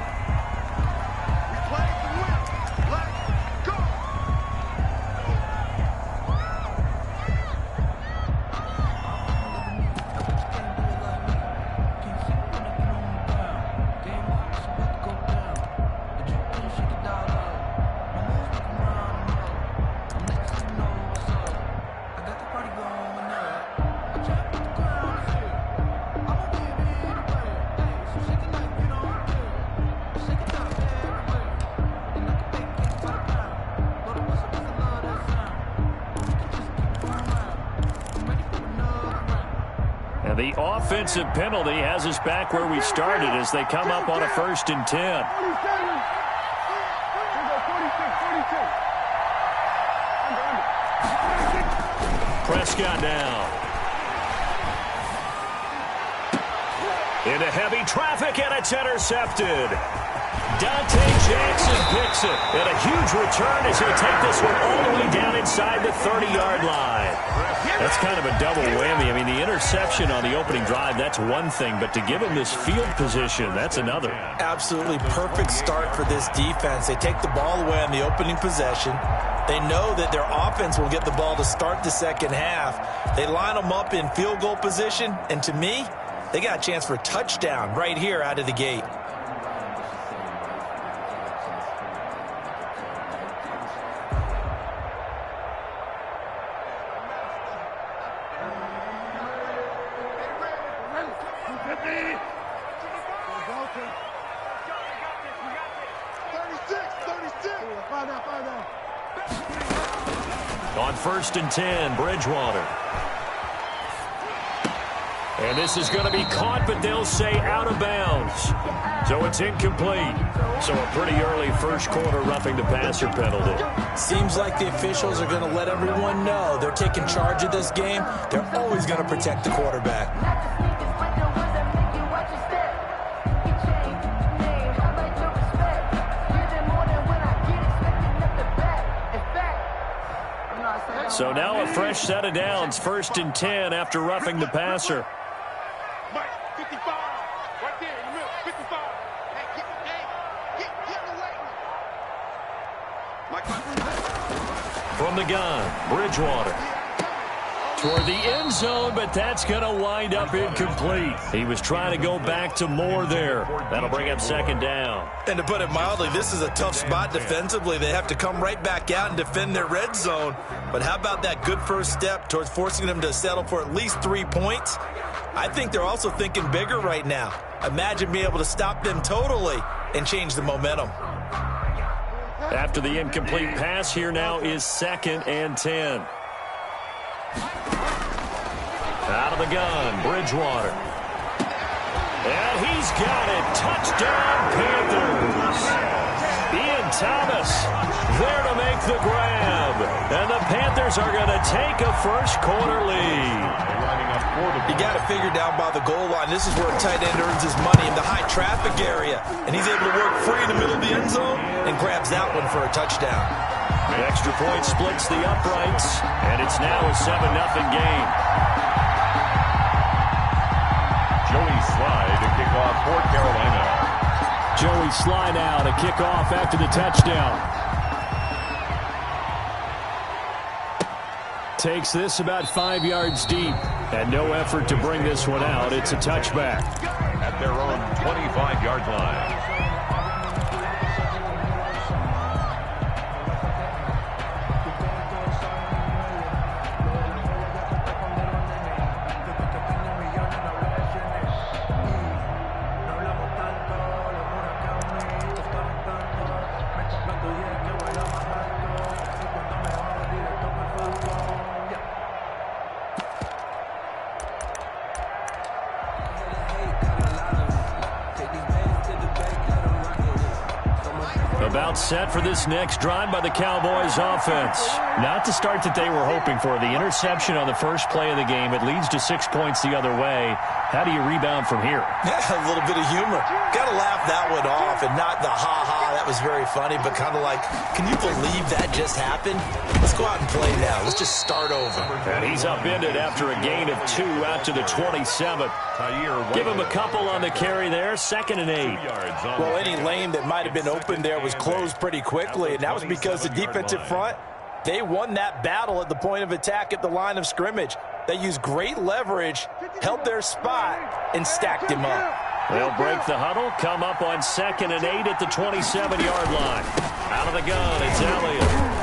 The offensive penalty has us back where we started as they come up on a 1st and 10. Prescott down. Into heavy traffic, and it's intercepted. Dante Jackson picks it. And a huge return as he'll take this one all the way down inside the 30-yard line. That's kind of a double whammy. I mean, the interception on the opening drive, that's one thing. But to give him this field position, that's another. Absolutely perfect start for this defense. They take the ball away on the opening possession. They know that their offense will get the ball to start the second half. They line them up in field goal position. And to me, they got a chance for a touchdown right here out of the gate. On 1st and 10, Bridgewater. And this is going to be caught, but they'll say out of bounds. So it's incomplete. So a pretty early first quarter roughing the passer penalty. Seems like the officials are going to let everyone know they're taking charge of this game. They're always going to protect the quarterback. So now a fresh set of downs, 1st and 10 after roughing the passer. Mike, 55, right there in the middle, 55. Hey, get away. From the gun, Bridgewater. toward the end zone, but that's going to wind up incomplete. He was trying to go back to Moore there. That'll bring up second down. And to put it mildly, this is a tough spot defensively. They have to come right back out and defend their red zone. But how about that good first step towards forcing them to settle for at least 3 points? I think they're also thinking bigger right now. Imagine being able to stop them totally and change the momentum. After the incomplete pass, here now is 2nd and 10. Out of the gun, Bridgewater. And he's got it. Touchdown, Panthers. Ian Thomas there to make the grab. And the Panthers are going to take a first quarter lead. You got to figure down by the goal line. This is where a tight end earns his money in the high traffic area. And he's able to work free in the middle of the end zone and grabs that one for a touchdown. The extra point splits the uprights, and it's now a 7-0 game. Joey Slye to kick off for Carolina. Joey Slye now to kick off after the touchdown. Takes this about 5 yards deep, and no effort to bring this one out. It's a touchback. At their own 25-yard line. About set for this next drive by the Cowboys offense. Not the start that they were hoping for. The interception on the first play of the game. It leads to 6 points the other way. How do you rebound from here? Yeah, a little bit of humor. Got to laugh that one off and not the ha-ha. That was very funny, but kind of like, can you believe that just happened? Let's go out and play now. Let's just start over. And he's upended after a gain of 2 out to the 27. Give him a couple on the carry there. 2nd and 8. Well, any lane that might have been open there was closed pretty quickly, and that was because the defensive front, they won that battle at the point of attack at the line of scrimmage. They used great leverage, held their spot, and stacked him up. They'll break the huddle, come up on 2nd and 8 at the 27-yard line. Out of the gun, it's Elliott.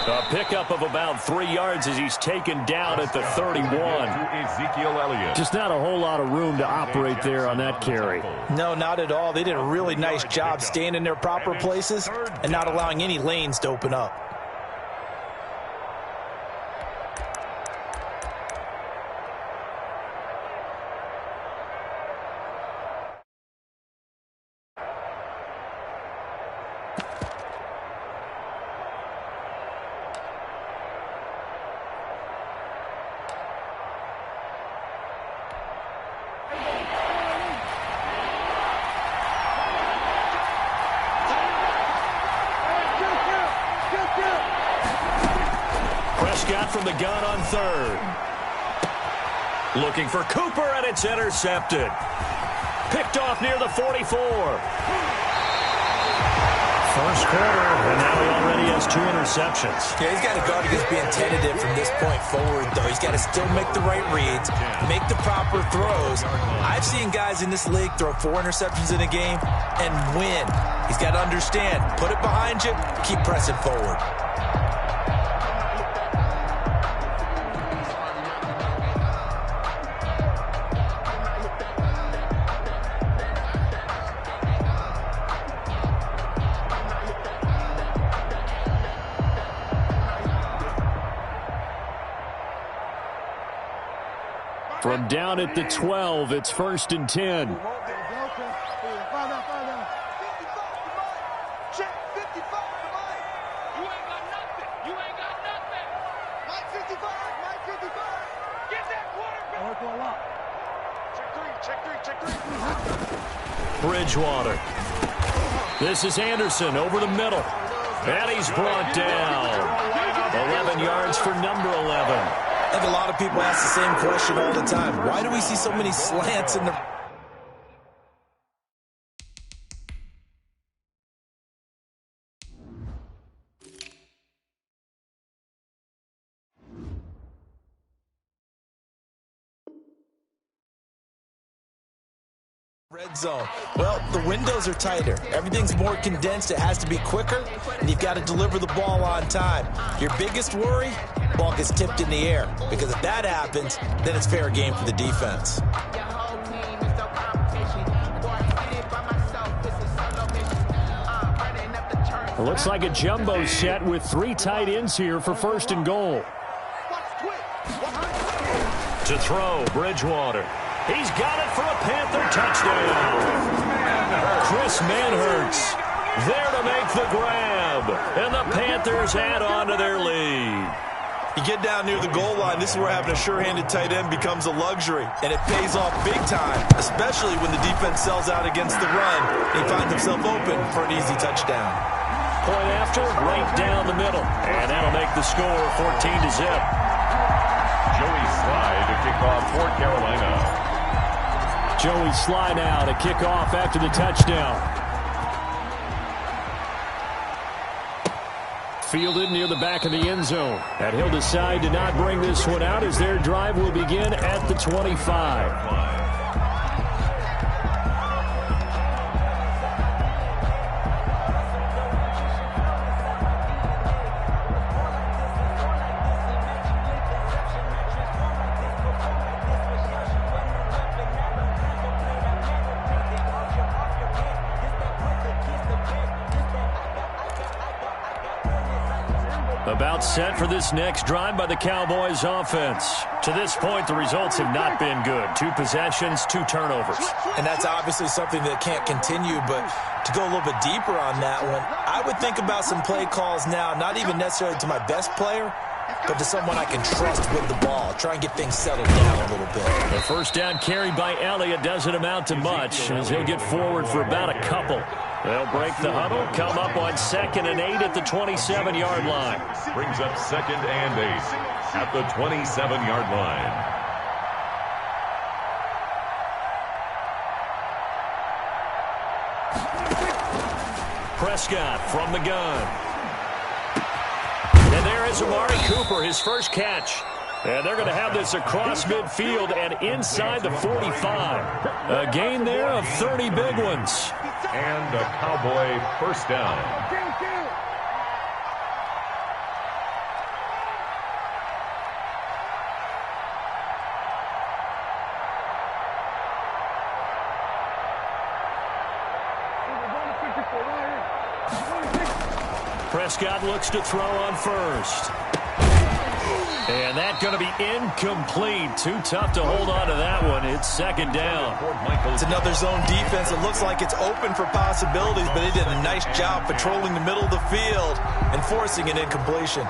A pickup of about 3 yards as he's taken down at the 31. Ezekiel Elliott. Just not a whole lot of room to operate there on that carry. No, not at all. They did a really nice job staying in their proper places and not allowing any lanes to open up. Prescott from the gun on 3rd. Looking for Cooper, and it's intercepted. Picked off near the 44. First quarter, and now he already has 2 interceptions. Yeah, he's got to guard against being tentative from this point forward, though. He's got to still make the right reads, make the proper throws. I've seen guys in this league throw 4 interceptions in a game and win. He's got to understand, put it behind you, keep pressing forward. From down at the 12, it's 1st and 10. Bridgewater. This is Anderson over the middle. And he's brought down. 11 yards for number 11. I think a lot of people ask the same question all the time. Why do we see so many slants in the Red zone. Well, the windows are tighter. Everything's more condensed. It has to be quicker, and you've got to deliver the ball on time. Your biggest worry, ball gets tipped in the air, because if that happens, then it's fair game for the defense. It looks like a jumbo set with 3 tight ends here for 1st and goal. To throw, Bridgewater. He's got it for a Panther touchdown. Chris Manhertz there to make the grab. And the Panthers add on to their lead. You get down near the goal line, this is where having a sure-handed tight end becomes a luxury. And it pays off big time, especially when the defense sells out against the run. He finds himself open for an easy touchdown. Point after, right down the middle. And that'll make the score 14-0. Joey Sly to kick off for Carolina. Joey Sly now to kick off after the touchdown. Fielded near the back of the end zone. And he'll decide to not bring this one out as their drive will begin at the 25. About set for this next drive by the Cowboys offense. To this point, the results have not been good. 2 possessions, 2 turnovers. And that's obviously something that can't continue, but to go a little bit deeper on that one, I would think about some play calls now, not even necessarily to my best player, but to someone I can trust with the ball. Try and get things settled down a little bit. The first down carry by Elliott doesn't amount to much, as he'll get forward for about a couple. They'll break the huddle, come up on 2nd and 8 at the 27-yard line. Brings up 2nd and 8 at the 27-yard line. Prescott from the gun. And there is Amari Cooper, his first catch. And they're going to have this across midfield and inside the 45. A gain there of 30 big ones. And a Cowboy first down. Prescott looks to throw on first. And that's going to be incomplete. Too tough to hold on to that one. It's 2nd down. It's another zone defense. It looks like it's open for possibilities, but they did a nice job patrolling the middle of the field and forcing an incompletion.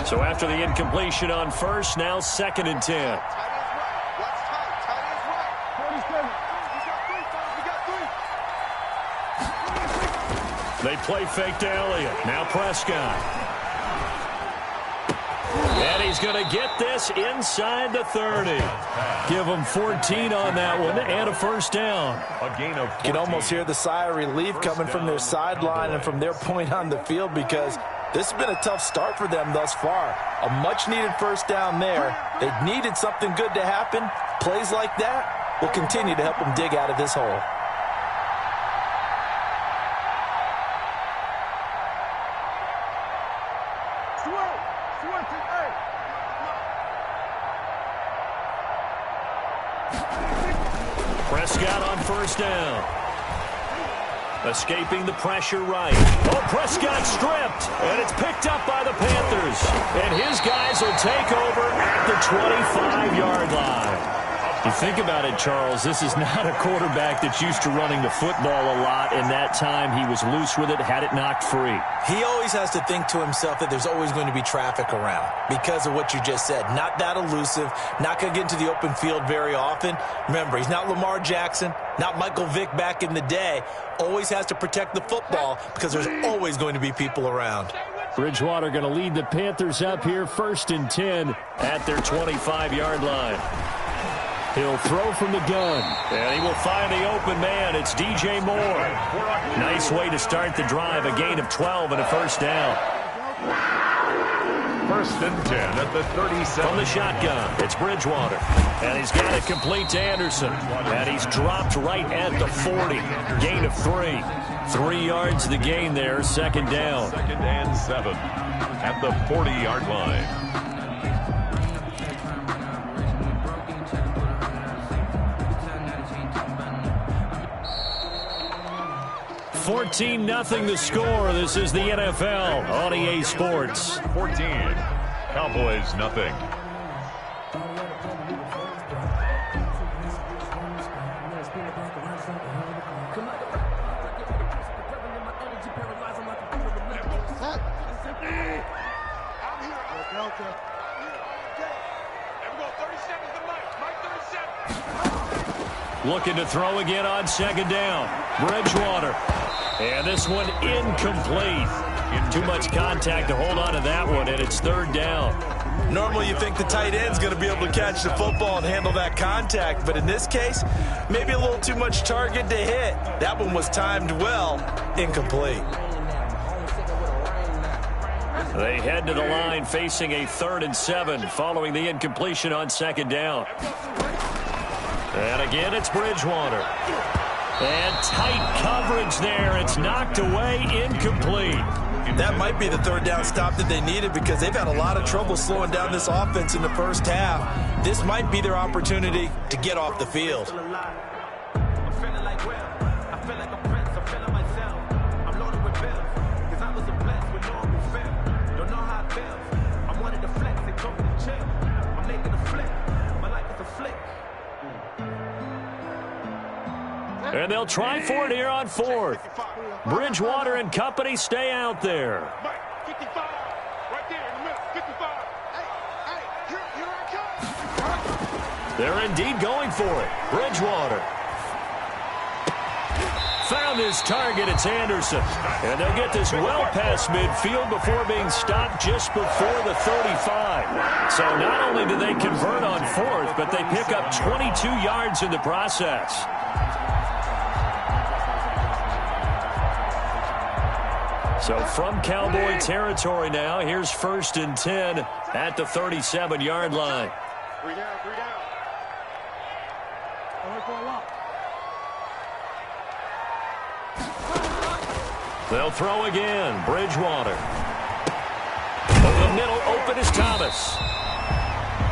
So after the incompletion on first, now 2nd and 10. They play fake to Elliott. Now Prescott. And he's going to get this inside the 30. Give him 14 on that one and a first down. A gain of 14. You can almost hear the sigh of relief coming from their sideline and from their point on the field, because this has been a tough start for them thus far. A much-needed first down there. They needed something good to happen. Plays like that will continue to help them dig out of this hole. Prescott on first down. Escaping the pressure right. Oh, Prescott stripped, and it's picked up by the Panthers. And his guys will take over at the 25-yard line. You think about it, Charles, this is not a quarterback that's used to running the football a lot, and that time he was loose with it, had it knocked free. He always has to think to himself that there's always going to be traffic around because of what you just said. Not that elusive, not going to get into the open field very often. Remember, he's not Lamar Jackson, not Michael Vick back in the day. Always has to protect the football because there's always going to be people around. Bridgewater going to lead the Panthers up here 1st and 10 at their 25-yard line. He'll throw from the gun. And he will find the open man. It's DJ Moore. Nice way to start the drive. A gain of 12 and a first down. First and 10 at the 37. From the shotgun, it's Bridgewater. And he's got it complete to Anderson. And he's dropped right at the 40. Gain of 3. 3 yards the gain there, second down. Second and 7 at the 40-yard line. 14-0 the score. This is the NFL on EA Sports. 14. Cowboys nothing. Looking to throw again on second down. Bridgewater. And this one incomplete. Too much contact to hold on to that one, and it's third down. Normally you think the tight end's going to be able to catch the football and handle that contact, but in this case, maybe a little too much target to hit. That one was timed well, incomplete. They head to the line facing a 3rd and 7 following the incompletion on second down. And again, it's Bridgewater. And tight coverage there. It's knocked away, incomplete. That might be the third down stop that they needed because they've had a lot of trouble slowing down this offense in the first half. This might be their opportunity to get off the field. And they'll try for it here on 4th. Bridgewater and company stay out there. 55, right there in the middle, 55. Hey, here I come. They're indeed going for it. Bridgewater. Found his target. It's Anderson. And they'll get this well past midfield before being stopped just before the 35. So not only do they convert on 4th, but they pick up 22 yards in the process. So from Cowboy territory now, here's 1st and 10 at the 37-yard line. 3 down, 3 down. They'll throw again. Bridgewater. Over the middle, open is Thomas.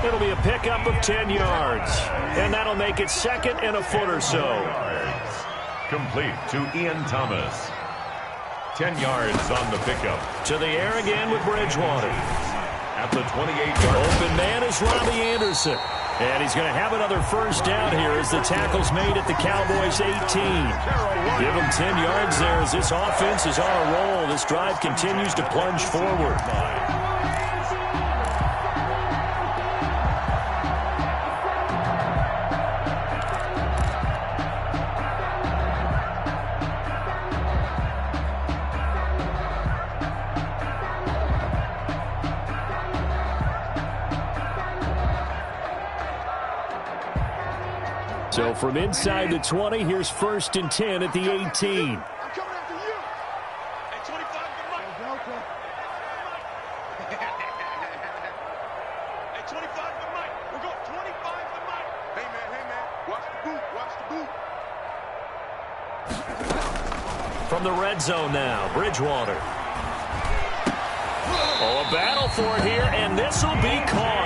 It'll be a pickup of 10 yards. And that'll make it 2nd and a foot or so. Complete to Ian Thomas. 10 yards on the pickup. To the air again with Bridgewater. At the 28-yard. Open man is Robbie Anderson. And he's going to have another first down here as the tackle's made at the Cowboys' 18. Give him 10 yards there as this offense is on a roll. This drive continues to plunge forward. So from inside the 20, here's 1st and 10 at the 18. I'm coming after you. Hey, 25 to Mike. Hey, 25 to Mike. We'll go 25 to Mike. Hey, man. Watch the boot. Watch the boot. From the red zone now, Bridgewater. Oh, a battle for it here, and this will be caught.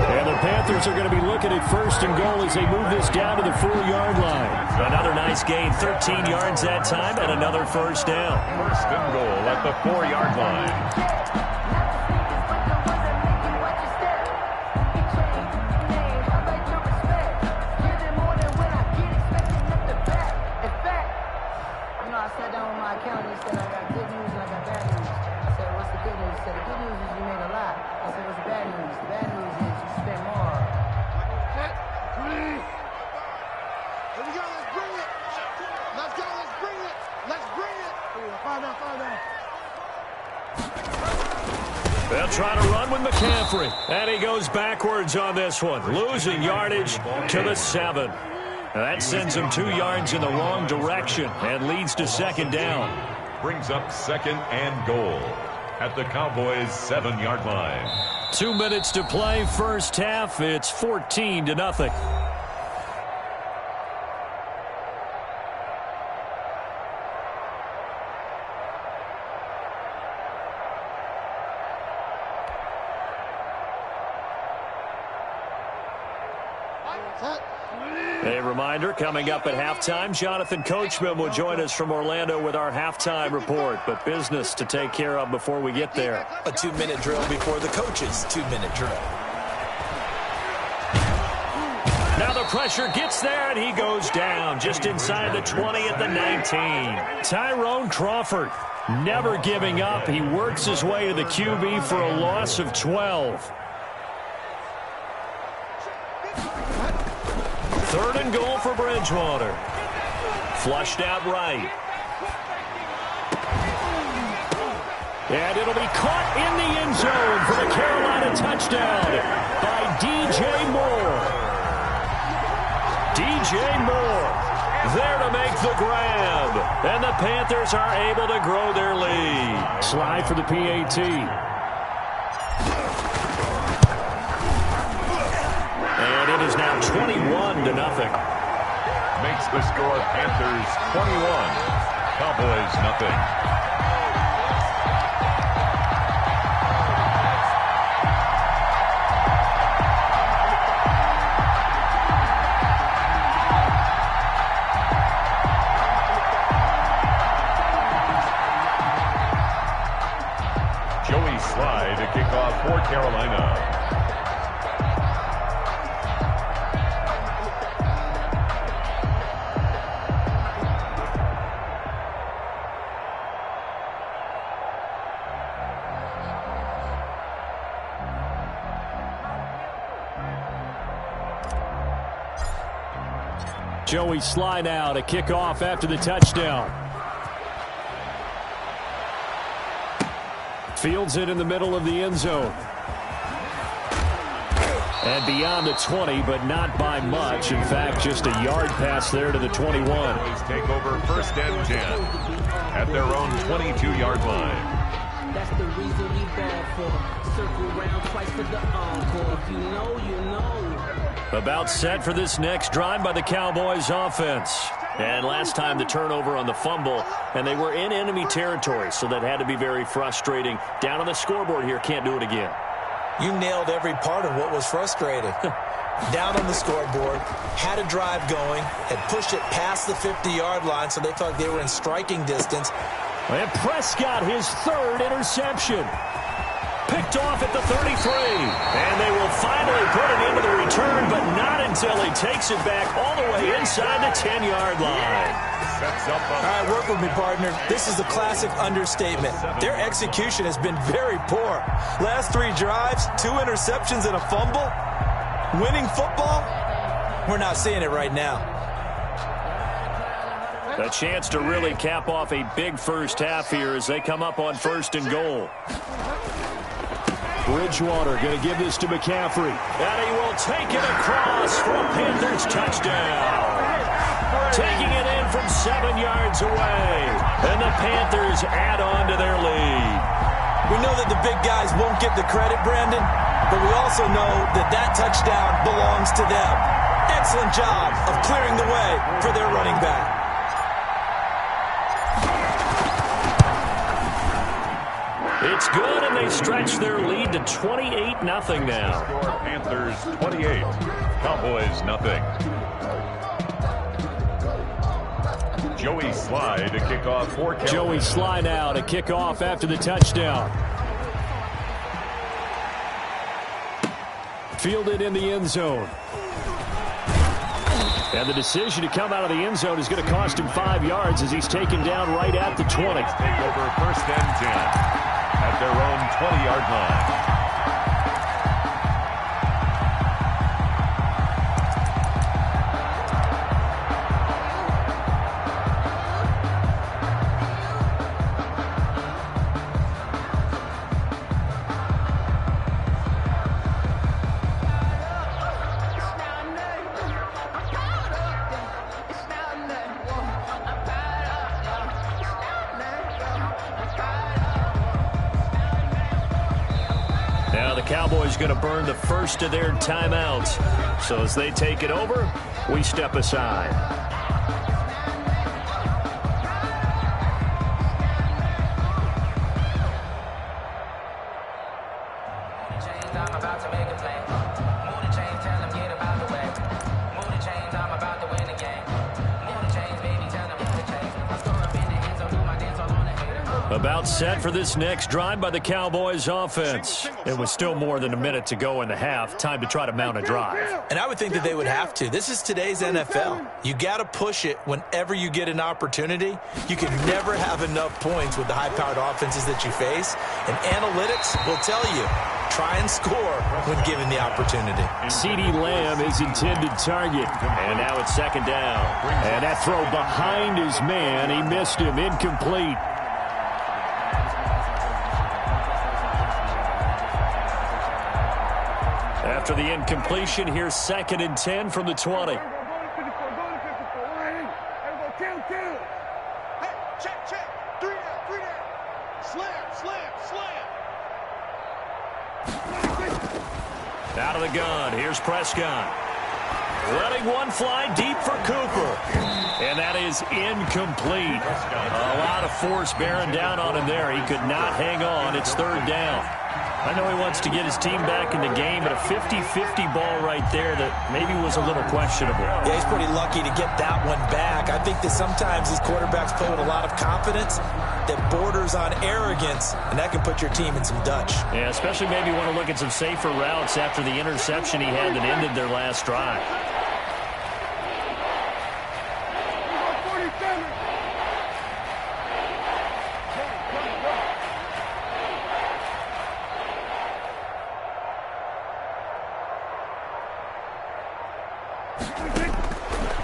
And the Panthers are going to be looking at 1st and goal as they move this down to the 4-yard line. Another nice gain, 13 yards that time, and another first down. 1st and goal at the 4-yard line. Christian McCaffrey. And he goes backwards on this one, losing yardage to the 7. And that sends him 2 yards in the wrong direction and leads to second down. Brings up second and goal at the Cowboys' 7-yard line. 2 minutes to play, first half. It's 14-0. A reminder, coming up at halftime, Jonathan Coachman will join us from Orlando with our halftime report. But business to take care of before we get there. A 2-minute drill before the coach's 2-minute drill. Now the pressure gets there, and he goes down just inside the 20 at the 19. Tyrone Crawford never giving up. He works his way to the QB for a loss of 12. 3rd and goal for Bridgewater. Flushed out right. And it'll be caught in the end zone for the Carolina touchdown by DJ Moore. DJ Moore there to make the grab. And the Panthers are able to grow their lead. Slide for the PAT. And it is now 21-0. Makes the score Panthers 21, Cowboys nothing. Joey Slye to kick off for Carolina. Joey Slye now to kick off after the touchdown. Fields it in the middle of the end zone. And beyond the 20, but not by much. In fact, just a yard pass there to the 21. Take over 1st and 10 at their own 22-yard line. That's the reason we ball for. Circle round twice for the encore. If you know, you know. About set for this next drive by the Cowboys offense. And last time the turnover on the fumble, and they were in enemy territory, so that had to be very frustrating. Down on the scoreboard here, can't do it again. You nailed every part of what was frustrating. Down on the scoreboard, had a drive going, had pushed it past the 50-yard line, so they thought they were in striking distance. And Prescott, his 3rd interception. Picked off at the 33. And they will finally put it into the return, but not until he takes it back all the way inside the 10-yard line. All right, work with me, partner. This is a classic understatement. Their execution has been very poor. Last 3 drives, 2 interceptions and a fumble. Winning football? We're not seeing it right now. A chance to really cap off a big first half here as they come up on 1st and goal. Bridgewater going to give this to McCaffrey. And he will take it across for a Panthers touchdown. Taking it in from 7 yards away. And the Panthers add on to their lead. We know that the big guys won't get the credit, Brandon, but we also know that that touchdown belongs to them. Excellent job of clearing the way for their running back. It's good, and they stretch their lead to 28-0 now. Score Panthers 28, Cowboys nothing. Joey Slye to kick off for Carolina. Joey Slye now to kick off after the touchdown. Fielded in the end zone. And the decision to come out of the end zone is going to cost him 5 yards as he's taken down right at the 20. Take over 1st and 10 at their own 20-yard line. Cowboys going to burn the first of their timeouts. So as they take it over, we step aside. About set for this next drive by the Cowboys offense. It was still more than a minute to go in the half. Time to try to mount a drive. And I would think that they would have to. This is today's NFL. You got to push it whenever you get an opportunity. You can never have enough points with the high-powered offenses that you face. And analytics will tell you, try and score when given the opportunity. CeeDee Lamb is intended target. And now it's second down. And that throw behind his man. He missed him. Incomplete. After the incompletion, here's 2nd and 10 from the 20. Hey, check. 3 down. Slam. Out of the gun, here's Prescott. Letting one fly deep for Cooper. And that is incomplete. A lot of force bearing down on him there. He could not hang on. It's 3rd down. I know he wants to get his team back in the game, but a 50-50 ball right there that maybe was a little questionable. Yeah, he's pretty lucky to get that one back. I think that sometimes these quarterbacks play with a lot of confidence that borders on arrogance, and that can put your team in some Dutch. Yeah, especially maybe want to look at some safer routes after the interception he had that ended their last drive.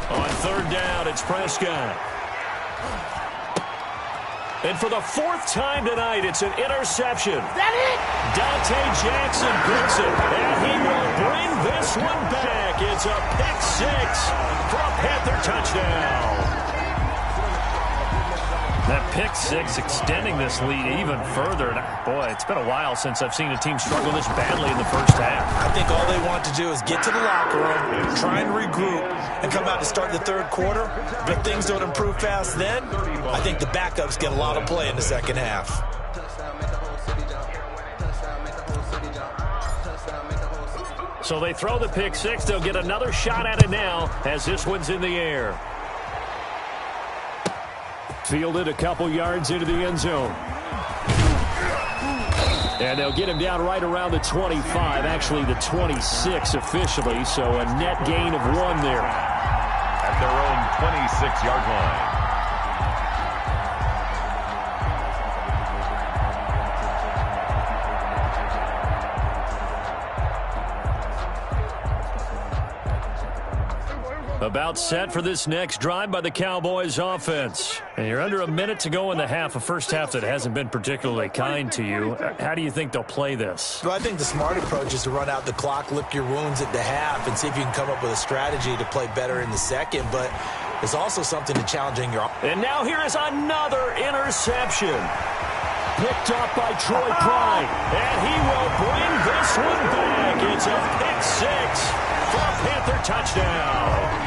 On 3rd down, it's Prescott. And for the 4th time tonight, it's an interception. That it? Dante Jackson picks it, and he will bring this one back. It's a pick 6 for a Panther touchdown. That pick 6 extending this lead even further. And boy, it's been a while since I've seen a team struggle this badly in the first half. I think all they want to do is get to the locker room, try and regroup, and come out to start the 3rd quarter. But things don't improve fast then. I think the backups get a lot of play in the 2nd half. So they throw the pick 6. They'll get another shot at it now as this one's in the air. Fielded a couple yards into the end zone. And they'll get him down right around the 25, actually the 26 officially, so a net gain of 1 there. At their own 26-yard line. About set for this next drive by the Cowboys offense. And you're under a minute to go in the half, a first half that hasn't been particularly kind to you. How do you think they'll play this? Well, I think the smart approach is to run out the clock, lick your wounds at the half, and see if you can come up with a strategy to play better in the second. But there's also something to challenging your... And now here is another interception. Picked up by Troy Pride. And he will bring this one back. It's a pick 6 for a Panther touchdown.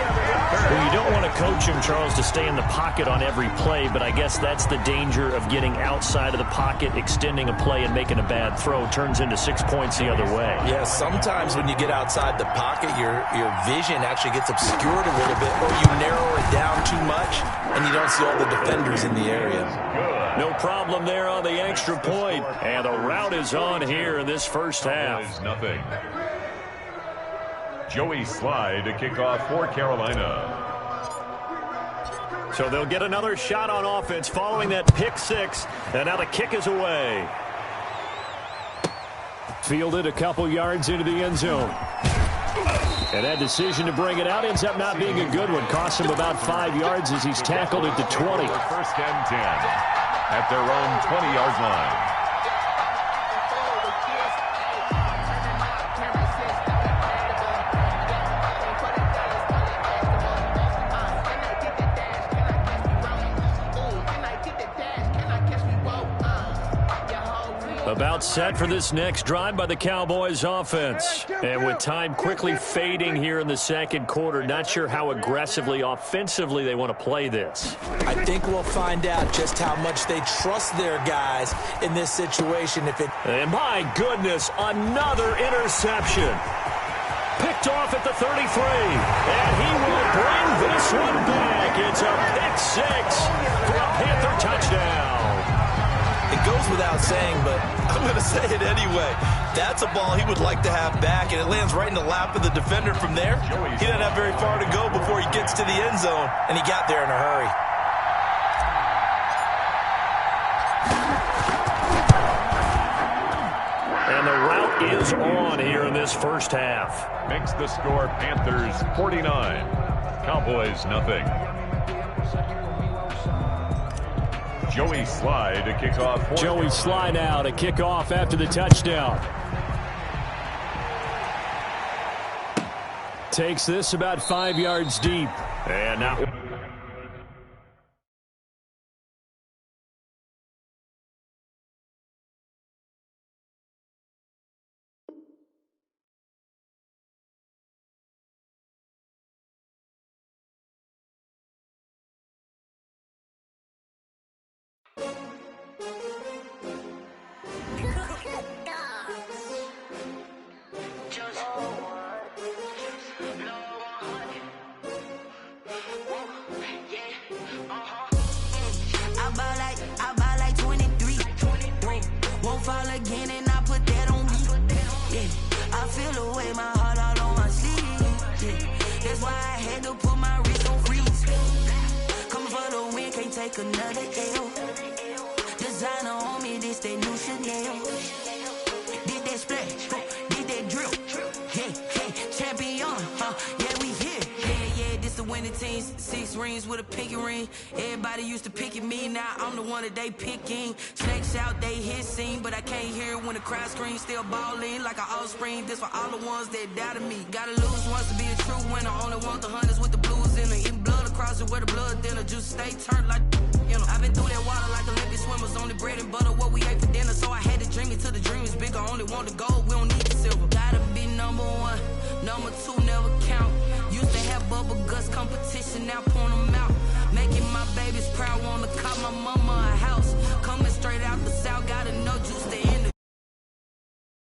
Well, you don't want to coach him, Charles, to stay in the pocket on every play, but I guess that's the danger of getting outside of the pocket, extending a play, and making a bad throw. Turns into 6 points the other way. Yeah, sometimes when you get outside the pocket, your vision actually gets obscured a little bit, or you narrow it down too much, and you don't see all the defenders in the area. No problem there on the extra point. And the route is on here in this first half. Nothing. Joey Slye to kick off for Carolina. So they'll get another shot on offense following that pick 6. And now the kick is away. Fielded a couple yards into the end zone. And that decision to bring it out ends up not being a good one. Cost him about 5 yards as he's tackled at the 20. First and 10 at their own 20-yard line. About set for this next drive by the Cowboys offense. And with time quickly fading here in the second quarter, not sure how aggressively, offensively they want to play this. I think we'll find out just how much they trust their guys in this situation. And my goodness, another interception. Picked off at the 33. And he will bring this one back. It's a pick six for a Panther touchdown. It goes without saying, but I'm going to say it anyway. That's a ball he would like to have back, and it lands right in the lap of the defender from there. He didn't have very far to go before he gets to the end zone, and he got there in a hurry. And the route is on here in this first half. Makes the score Panthers 49, Cowboys nothing. Joey Slye to kick off. Joey Slye now to kick off after the touchdown. Takes this about 5 yards deep. And now... Another L. Designer on me, this that new Chanel. Did that splash, did that drill. Yeah, champion, yeah, we here. Yeah, this the winning team. 6 rings with a pinky ring. Everybody used to pick at me, now I'm the one that they picking. Snakes out, they hit scene, but I can't hear it when the crowd screams. Still balling like an offspring. This for all the ones that doubted me. Gotta lose once to be a true winner. Only want the hunters with the blues in it. Eating blood across it where the blood dinner. Juice stay turned like... You know, I've been through that water like Olympic swimmers. Only bread and butter, what we ate for dinner. So I had to dream it till the dream is bigger. Only want the gold, we don't need the silver. Gotta be number 1, number 2 never count. Used to have bubble guts competition, now point them out. Making my babies proud, wanna cop my mama.